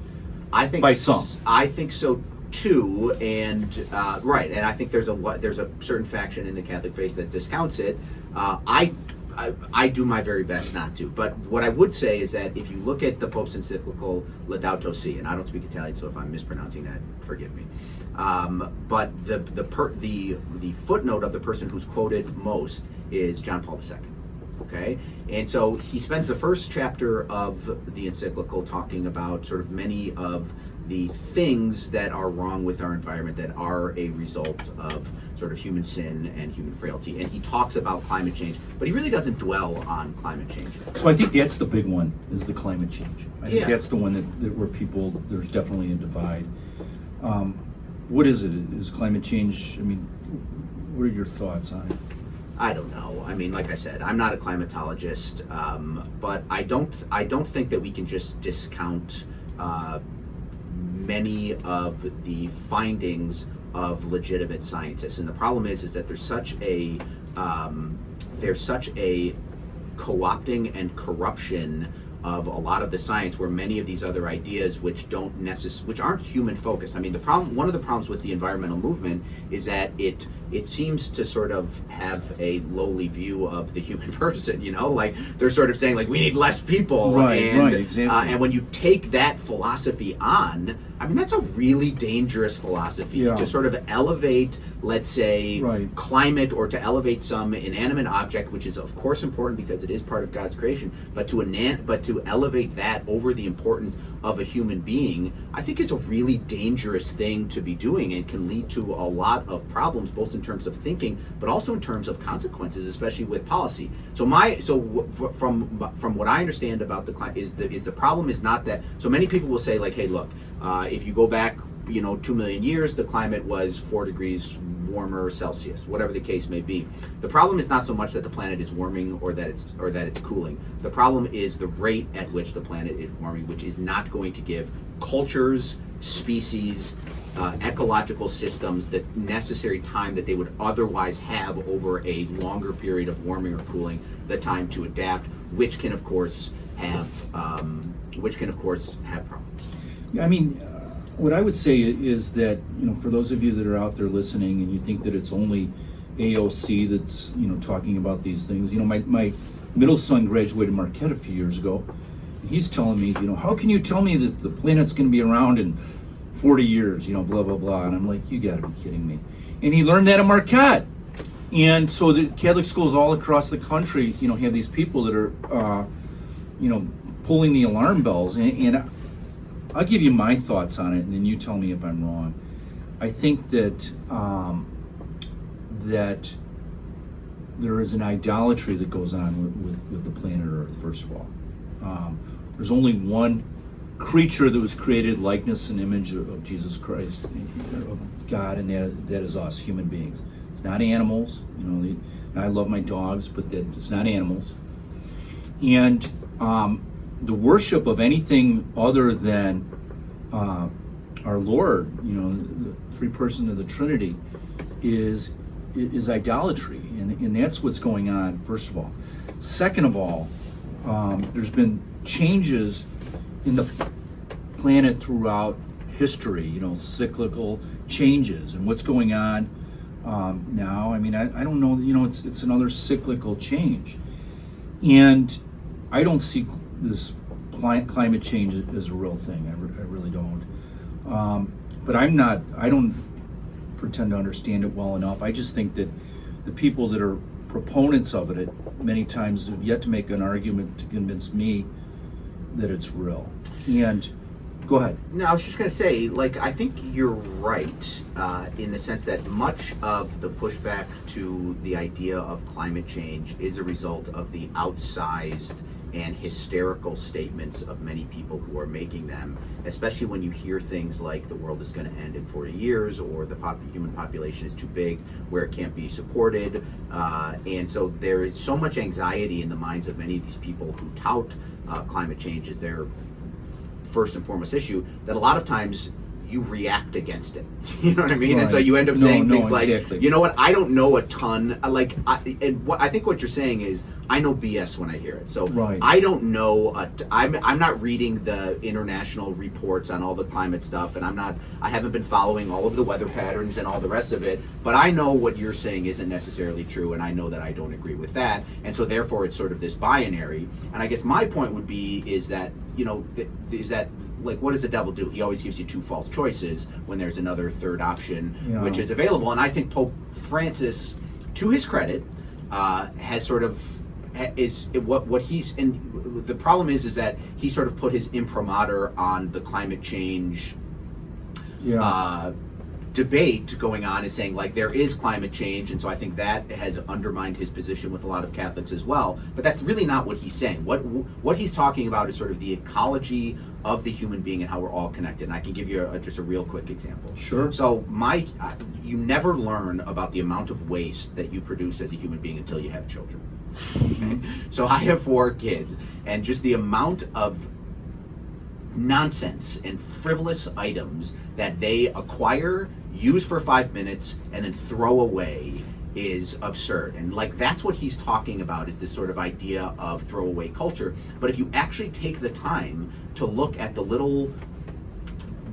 I think
by some.
I think so too, and right. And I think there's a certain faction in the Catholic faith that discounts it. I do my very best not to. But what I would say is that if you look at the Pope's encyclical Laudato Si, and I don't speak Italian, so if I'm mispronouncing that, forgive me. But the footnote of the person who's quoted most is John Paul II. Okay, and so he spends the first chapter of the encyclical talking about sort of many of the things that are wrong with our environment that are a result of sort of human sin and human frailty. And he talks about climate change, but he really doesn't dwell on climate change.
So I think that's the big one, is the climate change. I think that's the one that where people, there's definitely a divide. What is it? Is climate change, I mean, what are your thoughts on it?
I don't know. I mean, like I said, I'm not a climatologist, but I don't think that we can just discount many of the findings of legitimate scientists. And the problem is that there's such a co-opting and corruption of a lot of the science, where many of these other ideas which aren't human focused. I mean, one of the problems with the environmental movement is that it it seems to sort of have a lowly view of the human person, like they're sort of saying like we need less people.
Right, exactly.
And when you take that philosophy on, I mean, that's a really dangerous philosophy to sort of elevate, let's say, climate, or to elevate some inanimate object, which is of course important because it is part of God's creation, but to elevate that over the importance of a human being, I think is a really dangerous thing to be doing, and can lead to a lot of problems, both in terms of thinking, but also in terms of consequences, especially with policy. From what I understand about the climate is the problem is not that. So many people will say like, hey, look, if you go back 2 million years, the climate was 4 degrees warmer Celsius, whatever the case may be. The problem is not so much that the planet is warming or that it's cooling. The problem is the rate at which the planet is warming, which is not going to give cultures, species, ecological systems the necessary time that they would otherwise have over a longer period of warming or cooling, the time to adapt, which can of course have problems.
I mean, what I would say is that, for those of you that are out there listening and you think that it's only AOC that's, talking about these things, my middle son graduated Marquette a few years ago. And he's telling me, how can you tell me that the planet's going to be around in 40 years, blah, blah, blah. And I'm like, you got to be kidding me. And he learned that at Marquette. And so the Catholic schools all across the country, have these people that are, pulling the alarm bells. And I'll give you my thoughts on it, and then you tell me if I'm wrong. I think that that there is an idolatry that goes on with the planet Earth, first of all. There's only one creature that was created likeness and image of Jesus Christ, of God, and that is us, human beings. It's not animals. I love my dogs, but it's not animals. And the worship of anything other than our Lord, the three persons of the Trinity, is idolatry, and that's what's going on, first of all. Second of all, there's been changes in the planet throughout history, cyclical changes, and what's going on now. I mean, I don't know, it's another cyclical change, and I don't see this climate change is a real thing. I really don't. But I don't pretend to understand it well enough. I just think that the people that are proponents of it many times have yet to make an argument to convince me that it's real. And go ahead.
No, I was just going to say, I think you're right in the sense that much of the pushback to the idea of climate change is a result of the outsized and hysterical statements of many people who are making them, especially when you hear things like the world is going to end in 40 years, or the human population is too big where it can't be supported. And so there is so much anxiety in the minds of many of these people who tout climate change as their first and foremost issue, that a lot of times you react against it. You know what I mean?
Right.
And so you end up saying things
exactly.
like, you know what, I don't know a ton. I think what you're saying is, I know BS when I hear it. So I don't know. I'm not reading the international reports on all the climate stuff, and I haven't been following all of the weather patterns and all the rest of it. But I know what you're saying isn't necessarily true, and I know that I don't agree with that. And so therefore, it's sort of this binary. And I guess my point would be is that what does the devil do? He always gives you two false choices when there's another third option, which is available. And I think Pope Francis, to his credit, has sort of is what he's, and the problem is that he sort of put his imprimatur on the climate change debate going on, is saying there is climate change, and so I think that has undermined his position with a lot of Catholics as well. But that's really not what he's saying. What he's talking about is sort of the ecology of the human being and how we're all connected. And I can give you just a real quick example.
Sure.
So you never learn about the amount of waste that you produce as a human being until you have children. Okay? So I have 4 kids, and just the amount of nonsense and frivolous items that they acquire, use for 5 minutes, and then throw away is absurd. And that's what he's talking about, is this sort of idea of throwaway culture. But if you actually take the time to look at the little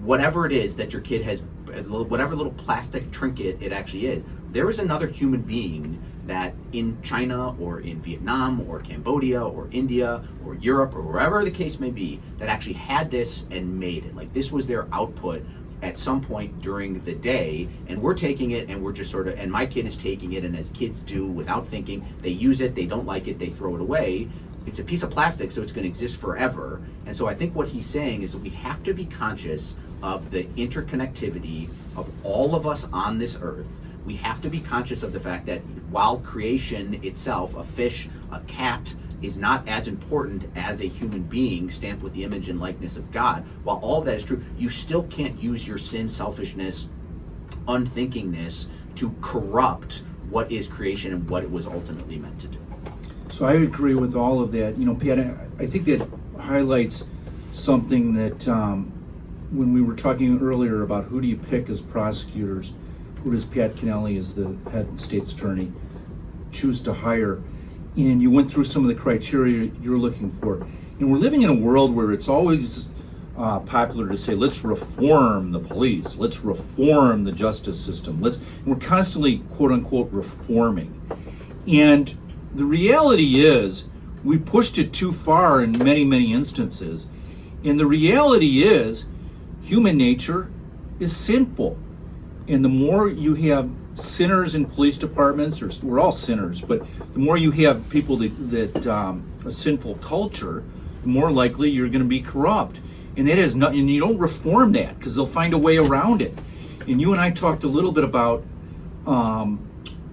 whatever it is that your kid has whatever little plastic trinket it actually is. There is another human being that in China or in Vietnam or Cambodia or India or Europe or wherever the case may be that actually had this and made it. Like, this was their output at some point during the day, and we're taking it and we're just sort of, and my kid is taking it, and as kids do without thinking, they use it, they don't like it, they throw it away. It's a piece of plastic, so it's going to exist forever. And so I think what he's saying is that we have to be conscious of the interconnectivity of all of us on this earth. We have to be conscious of the fact that while creation itself, a fish, a cat, is not as important as a human being stamped with the image and likeness of God, while all that is true, you still can't use your sin, selfishness, unthinkingness to corrupt what is creation and what it was ultimately meant to do.
So I agree with all of that. You know, Pat, I think that highlights something that when we were talking earlier about who do you pick as prosecutors, who does Pat Kenneally as the head state's attorney choose to hire? And you went through some of the criteria you're looking for. And we're living in a world where it's always popular to say, let's reform the police, let's reform the justice system. We're constantly, quote unquote, reforming. And the reality is, we pushed it too far in many, many instances. And the reality is, human nature is sinful. And the more you have sinners in police departments, or we're all sinners, but the more you have people that a sinful culture, the more likely you're going to be corrupt. And that is not, and you don't reform that because they'll find a way around it. And you and I talked a little bit about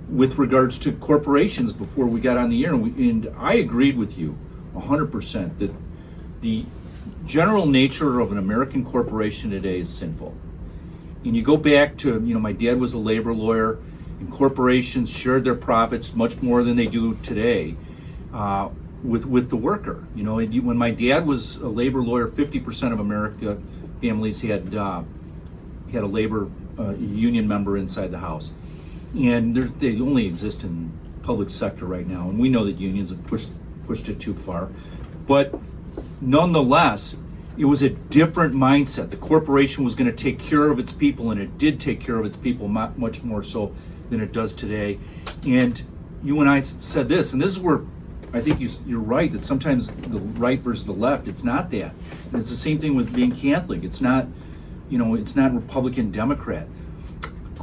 with regards to corporations before we got on the air, and I agreed with you 100% that the general nature of an American corporation today is sinful. And you go back to, my dad was a labor lawyer, and corporations shared their profits much more than they do today with the worker. When my dad was a labor lawyer, 50% of America families had a labor union member inside the house. And they only exist in public sector right now, and we know that unions have pushed it too far. But nonetheless, it was a different mindset. The corporation was going to take care of its people, and it did take care of its people much more so than it does today. And you and I said this, and this is where I think you're right, that sometimes the right versus the left, it's not that. And it's the same thing with being Catholic. It's not, it's not Republican, Democrat.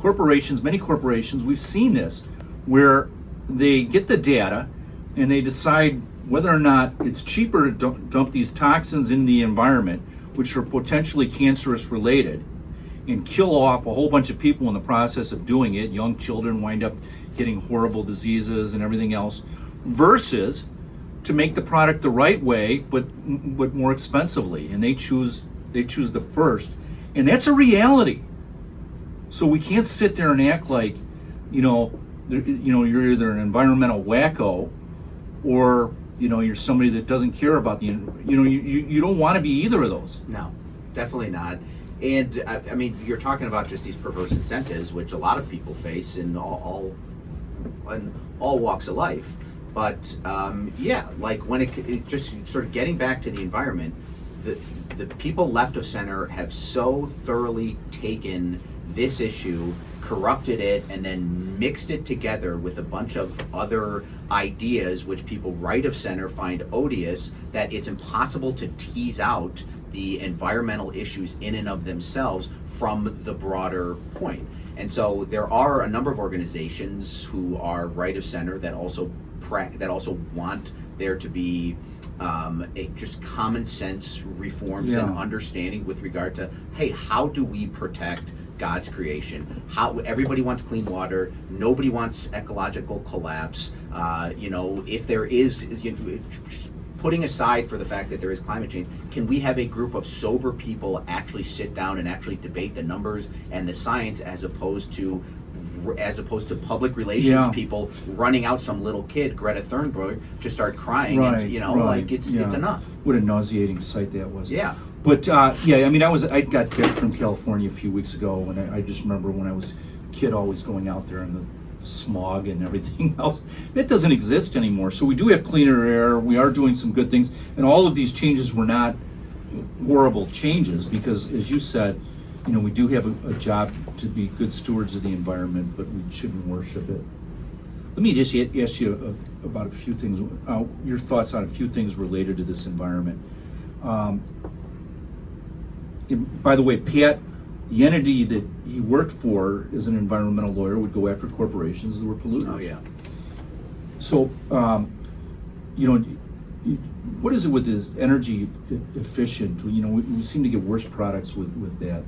Many corporations, we've seen this, where they get the data and they decide whether or not it's cheaper to dump these toxins into the environment, which are potentially cancerous related, and kill off a whole bunch of people in the process of doing it. Young children wind up getting horrible diseases and everything else, versus to make the product the right way, but more expensively. And they choose the first, and that's a reality. So we can't sit there and act like, you're either an environmental wacko, or you're somebody that doesn't care about you don't want to be either of those.
No, definitely not. And I mean, you're talking about just these perverse incentives, which a lot of people face in all walks of life. But like when it just sort of getting back to the environment, the people left of center have so thoroughly taken this issue, corrupted it, and then mixed it together with a bunch of other ideas which people right of center find odious, that it's impossible to tease out the environmental issues in and of themselves from the broader point. And so there are a number of organizations who are right of center that also want there to be just common sense reforms and understanding with regard to, hey, how do we protect God's creation? How everybody wants clean water, nobody wants ecological collapse. If there is, putting aside for the fact that there is climate change, can we have a group of sober people actually sit down and actually debate the numbers and the science, as opposed to public relations people running out some little kid, Greta Thunberg, to start crying, it's enough.
What a nauseating sight that was.
Yeah.
But I got back from California a few weeks ago, and I just remember when I was a kid always going out there in the smog and everything else. That doesn't exist anymore. So we do have cleaner air. We are doing some good things, and all of these changes were not horrible changes, because, as you said, we do have a job to be good stewards of the environment, but we shouldn't worship it. Let me just ask you about a few things, your thoughts on a few things related to this environment. By the way, Pat, the entity that he worked for as an environmental lawyer would go after corporations that were polluters.
Oh, yeah.
So, what is it with this energy efficient? We seem to get worse products with that.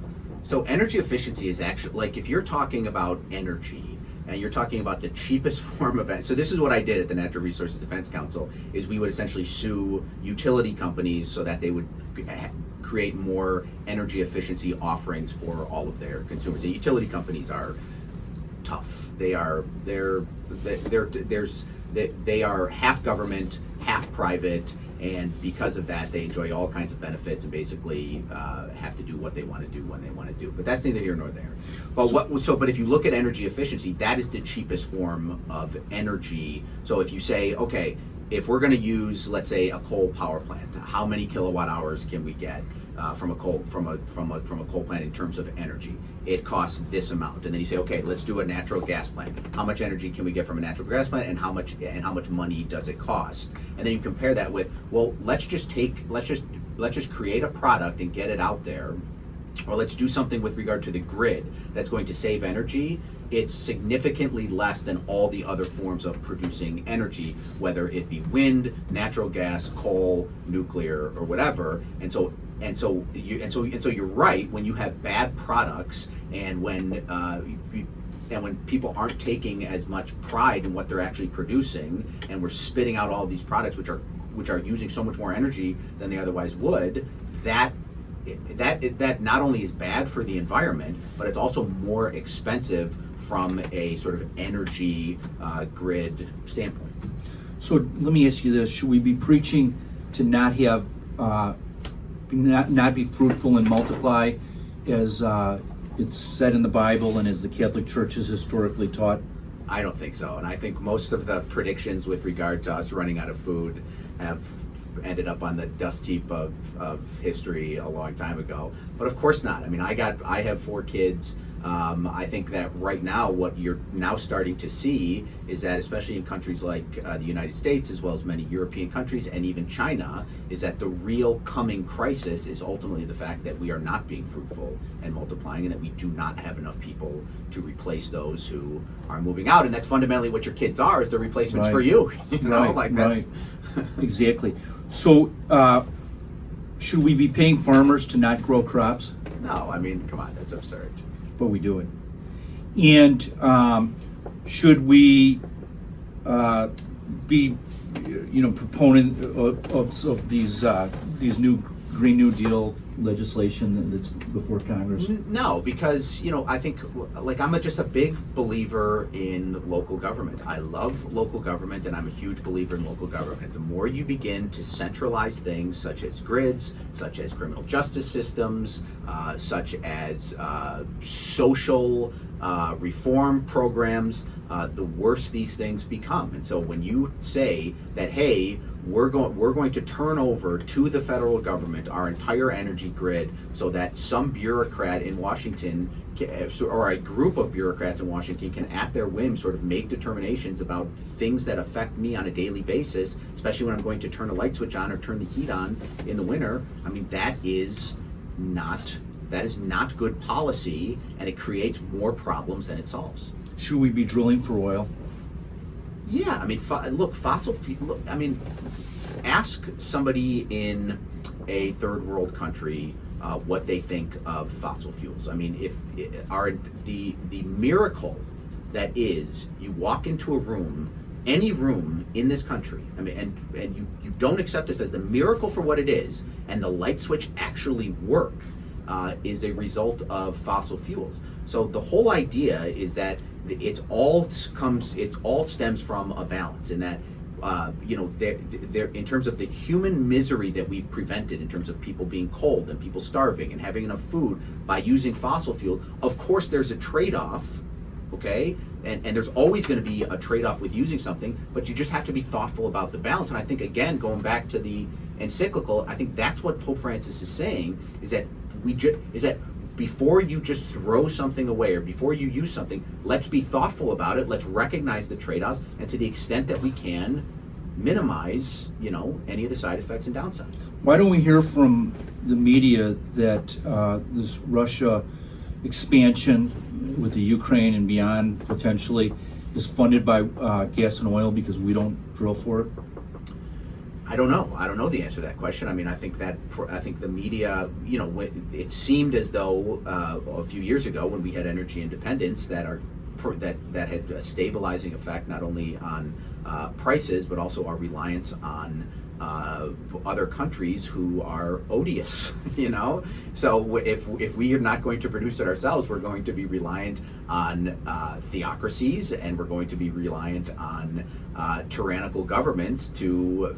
So energy efficiency is actually, like, if you're talking about energy and you're talking about the cheapest form of energy, so this is what I did at the Natural Resources Defense Council, is we would essentially sue utility companies so that they would create more energy efficiency offerings for all of their consumers. And utility companies are tough. They are half government, half private, and because of that, they enjoy all kinds of benefits and basically have to do what they want to do when they want to do. But that's neither here nor there. But but if you look at energy efficiency, that is the cheapest form of energy. So if you say, okay, if we're going to use, let's say, a coal power plant, how many kilowatt hours can we get from a coal plant in terms of energy? It costs this amount, and then you say, okay, let's do a natural gas plant. How much energy can we get from a natural gas plant, and how much money does it cost? And then you compare that with, well, let's just create a product and get it out there, or let's do something with regard to the grid that's going to save energy. It's significantly less than all the other forms of producing energy, whether it be wind, natural gas, coal, nuclear, or whatever. And so you're right. When you have bad products, and when people aren't taking as much pride in what they're actually producing, and we're spitting out all of these products which are using so much more energy than they otherwise would, that not only is bad for the environment, but it's also more expensive from a sort of energy grid standpoint.
So let me ask you this: should we be preaching to not have, not be fruitful and multiply, as it's said in the Bible and as the Catholic Church has historically taught?
I don't think so, and I think most of the predictions with regard to us running out of food have ended up on the dust heap of history a long time ago. But of course not. I mean, I have 4 kids. I think that right now what you're now starting to see is that, especially in countries like the United States, as well as many European countries and even China, is that the real coming crisis is ultimately the fact that we are not being fruitful and multiplying, and that we do not have enough people to replace those who are moving out. And that's fundamentally what your kids are, is the replacements for you. That's
Exactly. So should we be paying farmers to not grow crops?
No, I mean, come on, that's absurd.
But we do it. And should we be, proponent of these new Green New Deal legislation that's before Congress?
No, because I think, like, I'm just a big believer in local government. I love local government, and I'm a huge believer in local government. The more you begin to centralize things, such as grids, such as criminal justice systems, such as social reform programs, the worse these things become. And so when you say that, hey, we're going to turn over to the federal government our entire energy grid, so that some bureaucrat in Washington or a group of bureaucrats in Washington can, at their whim, sort of make determinations about things that affect me on a daily basis, especially when I'm going to turn a light switch on or turn the heat on in the winter. I mean, that is not good policy, and it creates more problems than it solves.
Should we be drilling for oil?
Yeah, I mean, look, fossil fuel. I mean, ask somebody in a third world country what they think of fossil fuels. I mean, if the miracle that is, you walk into a room, any room in this country, I mean, and you don't accept this as the miracle for what it is, and the light switch actually work, is a result of fossil fuels. So the whole idea is that it all stems from a balance, in that there in terms of the human misery that we've prevented, in terms of people being cold and people starving and having enough food by using fossil fuel. Of course, there's a trade-off, okay, and there's always going to be a trade-off with using something, but you just have to be thoughtful about the balance. And I think, again, going back to the encyclical, I think that's what Pope Francis is saying, is that before you just throw something away or before you use something, let's be thoughtful about it. Let's recognize the trade-offs, and to the extent that we can, minimize, any of the side effects and downsides.
Why don't we hear from the media that this Russia expansion with the Ukraine and beyond potentially is funded by gas and oil because we don't drill for it?
I don't know. I don't know the answer to that question. I mean, I think the media, it seemed as though a few years ago when we had energy independence that had a stabilizing effect not only on prices but also our reliance on other countries who are odious. So if we are not going to produce it ourselves, we're going to be reliant on theocracies, and we're going to be reliant on tyrannical governments to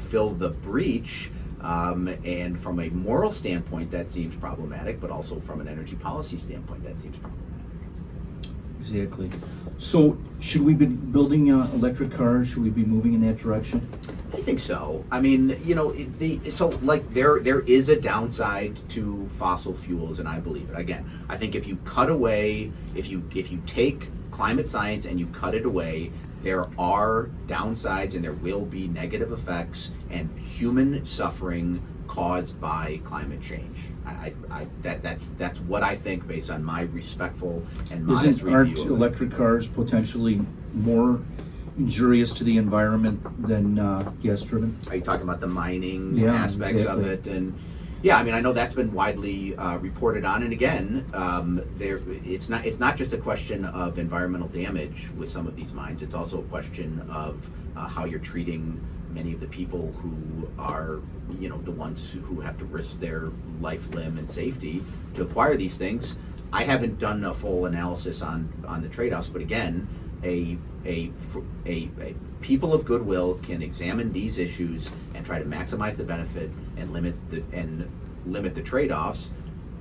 fill the breach, and from a moral standpoint that seems problematic, but also from an energy policy standpoint that seems problematic.
Exactly. So should we be building electric cars? Should we be moving in that direction?
I think so. I mean, there is a downside to fossil fuels, and I believe it. Again, I think if you cut away, if you take climate science and you cut it away, there are downsides and there will be negative effects and human suffering caused by climate change. That's what I think based on my respectful and modest review.
Aren't electric cars potentially more injurious to the environment than gas-driven?
Are you talking about the mining aspects of it? And yeah, I mean, I know that's been widely reported on. And again, it's not just a question of environmental damage with some of these mines. It's also a question of how you're treating many of the people who are, the ones who have to risk their life, limb, and safety to acquire these things. I haven't done a full analysis on the trade-offs, but again, a people of goodwill can examine these issues and try to maximize the benefit and limit the trade-offs.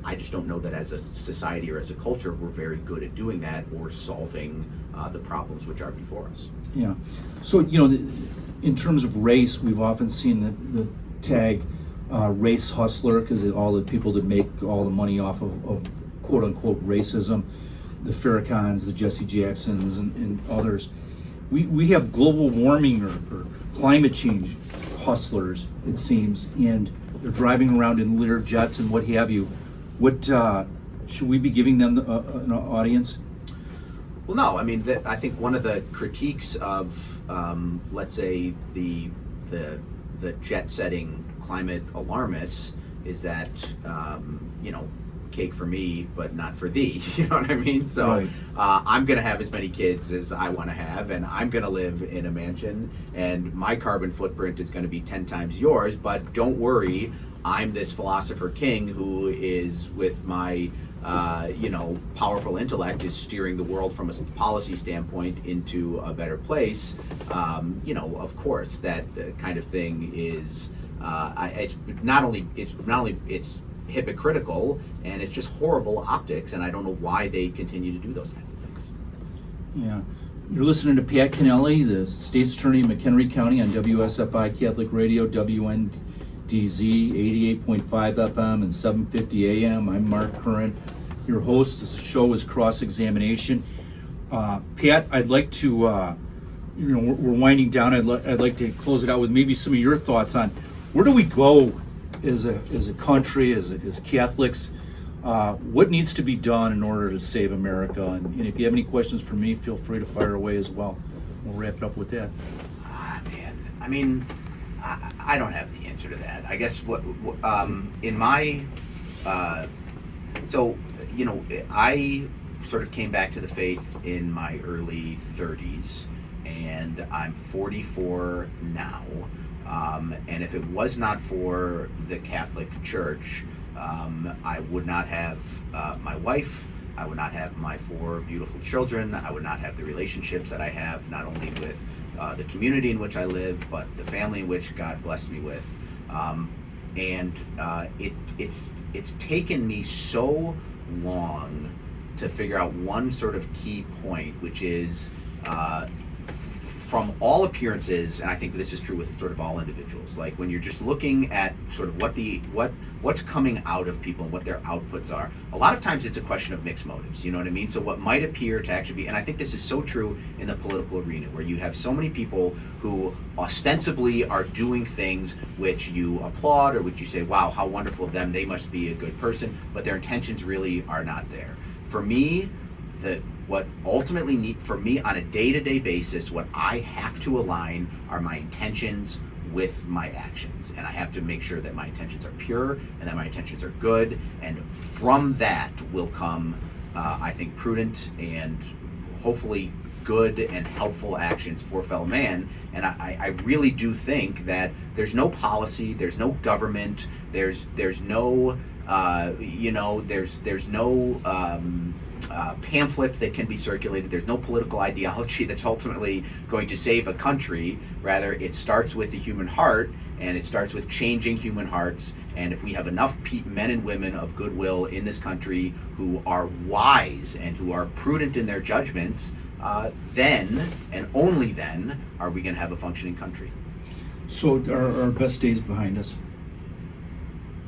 I just don't know that as a society or as a culture we're very good at doing that or solving the problems which are before us. Yeah.
So in terms of race, we've often seen the tag race hustler, because all the people that make all the money off of quote unquote racism, the Farrakhan's, the Jesse Jacksons, and others. We have global warming or climate change hustlers, it seems, and they're driving around in Lear jets and what have you. What should we be giving them an audience?
Well, no. I mean, I think one of the critiques of, let's say, the jet-setting climate alarmists is that, cake for me, but not for thee. You know what I mean? So right. I'm going to have as many kids as I want to have, and I'm going to live in a mansion, and my carbon footprint is going to be 10 times yours, but don't worry, I'm this philosopher king who is, with my powerful intellect, is steering the world from a policy standpoint into a better place. Of course, that kind of thing is it's not only hypocritical, and it's just horrible optics, and I don't know why they continue to do those kinds of things.
Yeah. You're listening to Pat Kenneally, the States Attorney of McHenry County, on WSFI Catholic Radio, WNDZ 88.5 FM and 750 AM. I'm Mark Curran, your host. This show is Cross-Examination. Pat, I'd like to, we're winding down. I'd like to close it out with maybe some of your thoughts on where do we go as a country, as Catholics. What needs to be done in order to save America? And if you have any questions for me, feel free to fire away as well. We'll wrap it up with that.
Man, I mean, I don't have the answer to that. I guess in my I sort of came back to the faith in my early 30s, and I'm 44 now. And if it was not for the Catholic Church, I would not have my wife, I would not have my 4 beautiful children, I would not have the relationships that I have, not only with the community in which I live, but the family in which God blessed me with. It's taken me so long to figure out one sort of key point, which is from all appearances, and I think this is true with sort of all individuals, like when you're just looking at sort of what's coming out of people and what their outputs are, a lot of times it's a question of mixed motives, you know what I mean? So what might appear to actually be, and I think this is so true in the political arena, where you have so many people who ostensibly are doing things which you applaud or which you say, wow, how wonderful of them, they must be a good person, but their intentions really are not there. For me, what ultimately for me on a day-to-day basis, what I have to align are my intentions with my actions, and I have to make sure that my intentions are pure and that my intentions are good, and from that will come I think prudent and hopefully good and helpful actions for fellow man. And I really do think that there's no policy, there's no government, there's no there's no pamphlet that can be circulated. There's no political ideology that's ultimately going to save a country. Rather, it starts with the human heart, and it starts with changing human hearts. And if we have enough men and women of goodwill in this country who are wise and who are prudent in their judgments, then and only then are we going to have a functioning country.
So are our best days behind us?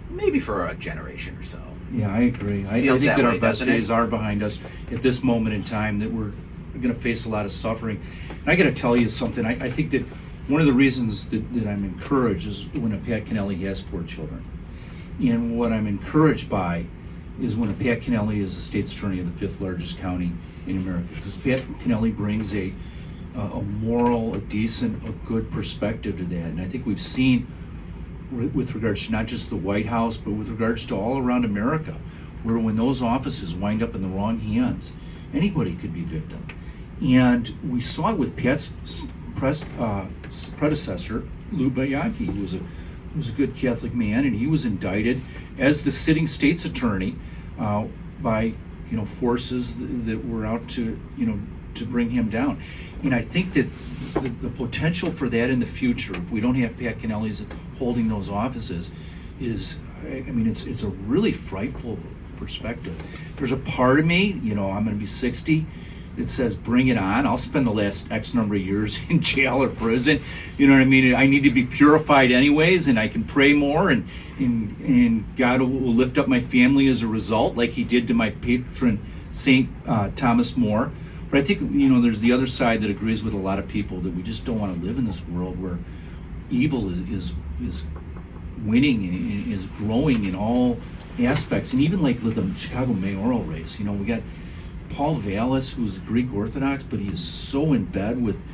Maybe for a generation or so.
Yeah, I agree. I think that our best days are behind us at this moment in time, that we're going to face a lot of suffering. And I got to tell you something. I think that one of the reasons that I'm encouraged is when a Pat Kenneally has 4 children. And what I'm encouraged by is when a Pat Kenneally is the state's attorney of the 5th largest county in America. Because Pat Kenneally brings a moral, a decent, a good perspective to that. And I think we've seen, with regards to not just the White House, but with regards to all around America, where when those offices wind up in the wrong hands, anybody could be victim. And we saw it with Pat's predecessor, Lou Bianchi, who was a good Catholic man, and he was indicted as the sitting state's attorney by forces that were out to bring him down. And I think that the potential for that in the future, if we don't have Pat Kenneally's holding those offices, it's a really frightful perspective. There's a part of me, I'm going to be 60, it says, bring it on. I'll spend the last X number of years in jail or prison. You know what I mean? I need to be purified anyways, and I can pray more, and God will lift up my family as a result, like he did to my patron, St. Thomas More. But I think, there's the other side that agrees with a lot of people that we just don't want to live in this world where evil is winning and is growing in all aspects. And even like with the Chicago mayoral race, we got Paul Vallis, who's Greek Orthodox, but he is so in bed with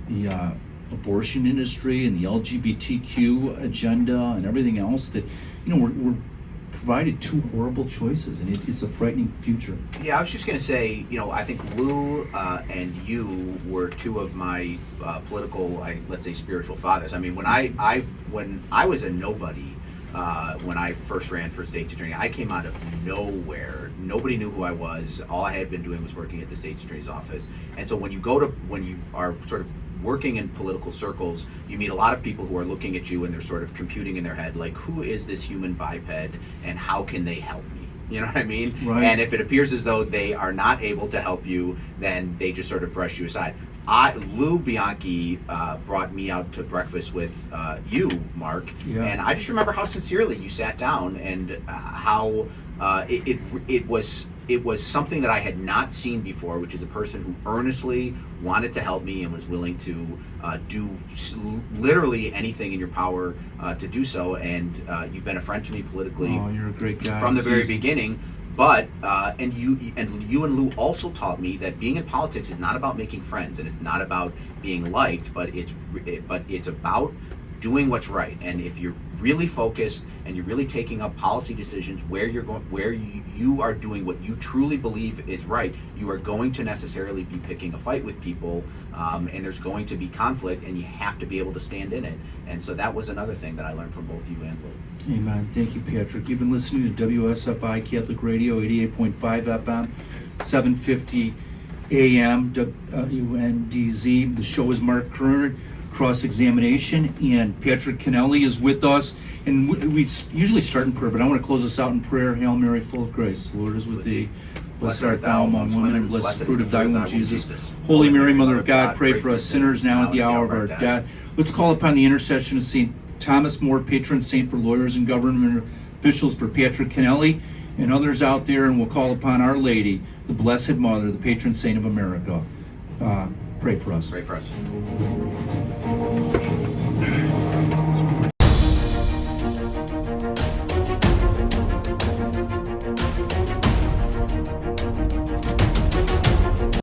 the abortion industry and the LGBTQ agenda and everything else that, we're provided 2 horrible choices, and it's a frightening future. Yeah,
I was just going to say, I think Lou and you were 2 of my political, let's say, spiritual fathers. I mean, when I was a nobody, when I first ran for state's attorney, I came out of nowhere. Nobody knew who I was. All I had been doing was working at the state's attorney's office. And so when you are sort of working in political circles, you meet a lot of people who are looking at you and they're sort of computing in their head, like, who is this human biped and how can they help me? You know what I mean?
Right.
And if it appears as though they are not able to help you, then they just sort of brush you aside. Lou Bianchi brought me out to breakfast with you, Mark,
yeah.
And I just remember how sincerely you sat down and how it was something that I had not seen before, which is a person who earnestly wanted to help me and was willing to do literally anything in your power to do so. And you've been a friend to me politically.
Oh, you're a great guy.
From the very beginning. But and you and Lou also taught me that being in politics is not about making friends, and it's not about being liked, but it's about doing what's right. And if you're really focused and you're really taking up policy decisions where you are doing what you truly believe is right, you are going to necessarily be picking a fight with people, and there's going to be conflict, and you have to be able to stand in it. And so that was another thing that I learned from both you and Lou.
Amen. Thank you, Patrick. You've been listening to WSFI Catholic Radio, 88.5 FM, 750 AM, WNDZ. The show is Mark Curran, Cross-Examination, and Patrick Kenneally is with us. And we usually start in prayer, but I want to close us out in prayer. Hail Mary, full of grace. The Lord is with thee. Blessed art thou among women, and blessed is the fruit of thy womb, Jesus. Holy Mary, Mother of God, pray for us sinners now at the hour of our death. Let's call upon the intercession of St. Thomas More, patron saint for lawyers and government officials, for Patrick Kenneally and others out there, and we'll call upon Our Lady, the Blessed Mother, the patron saint of America. Pray for us.
Pray for us.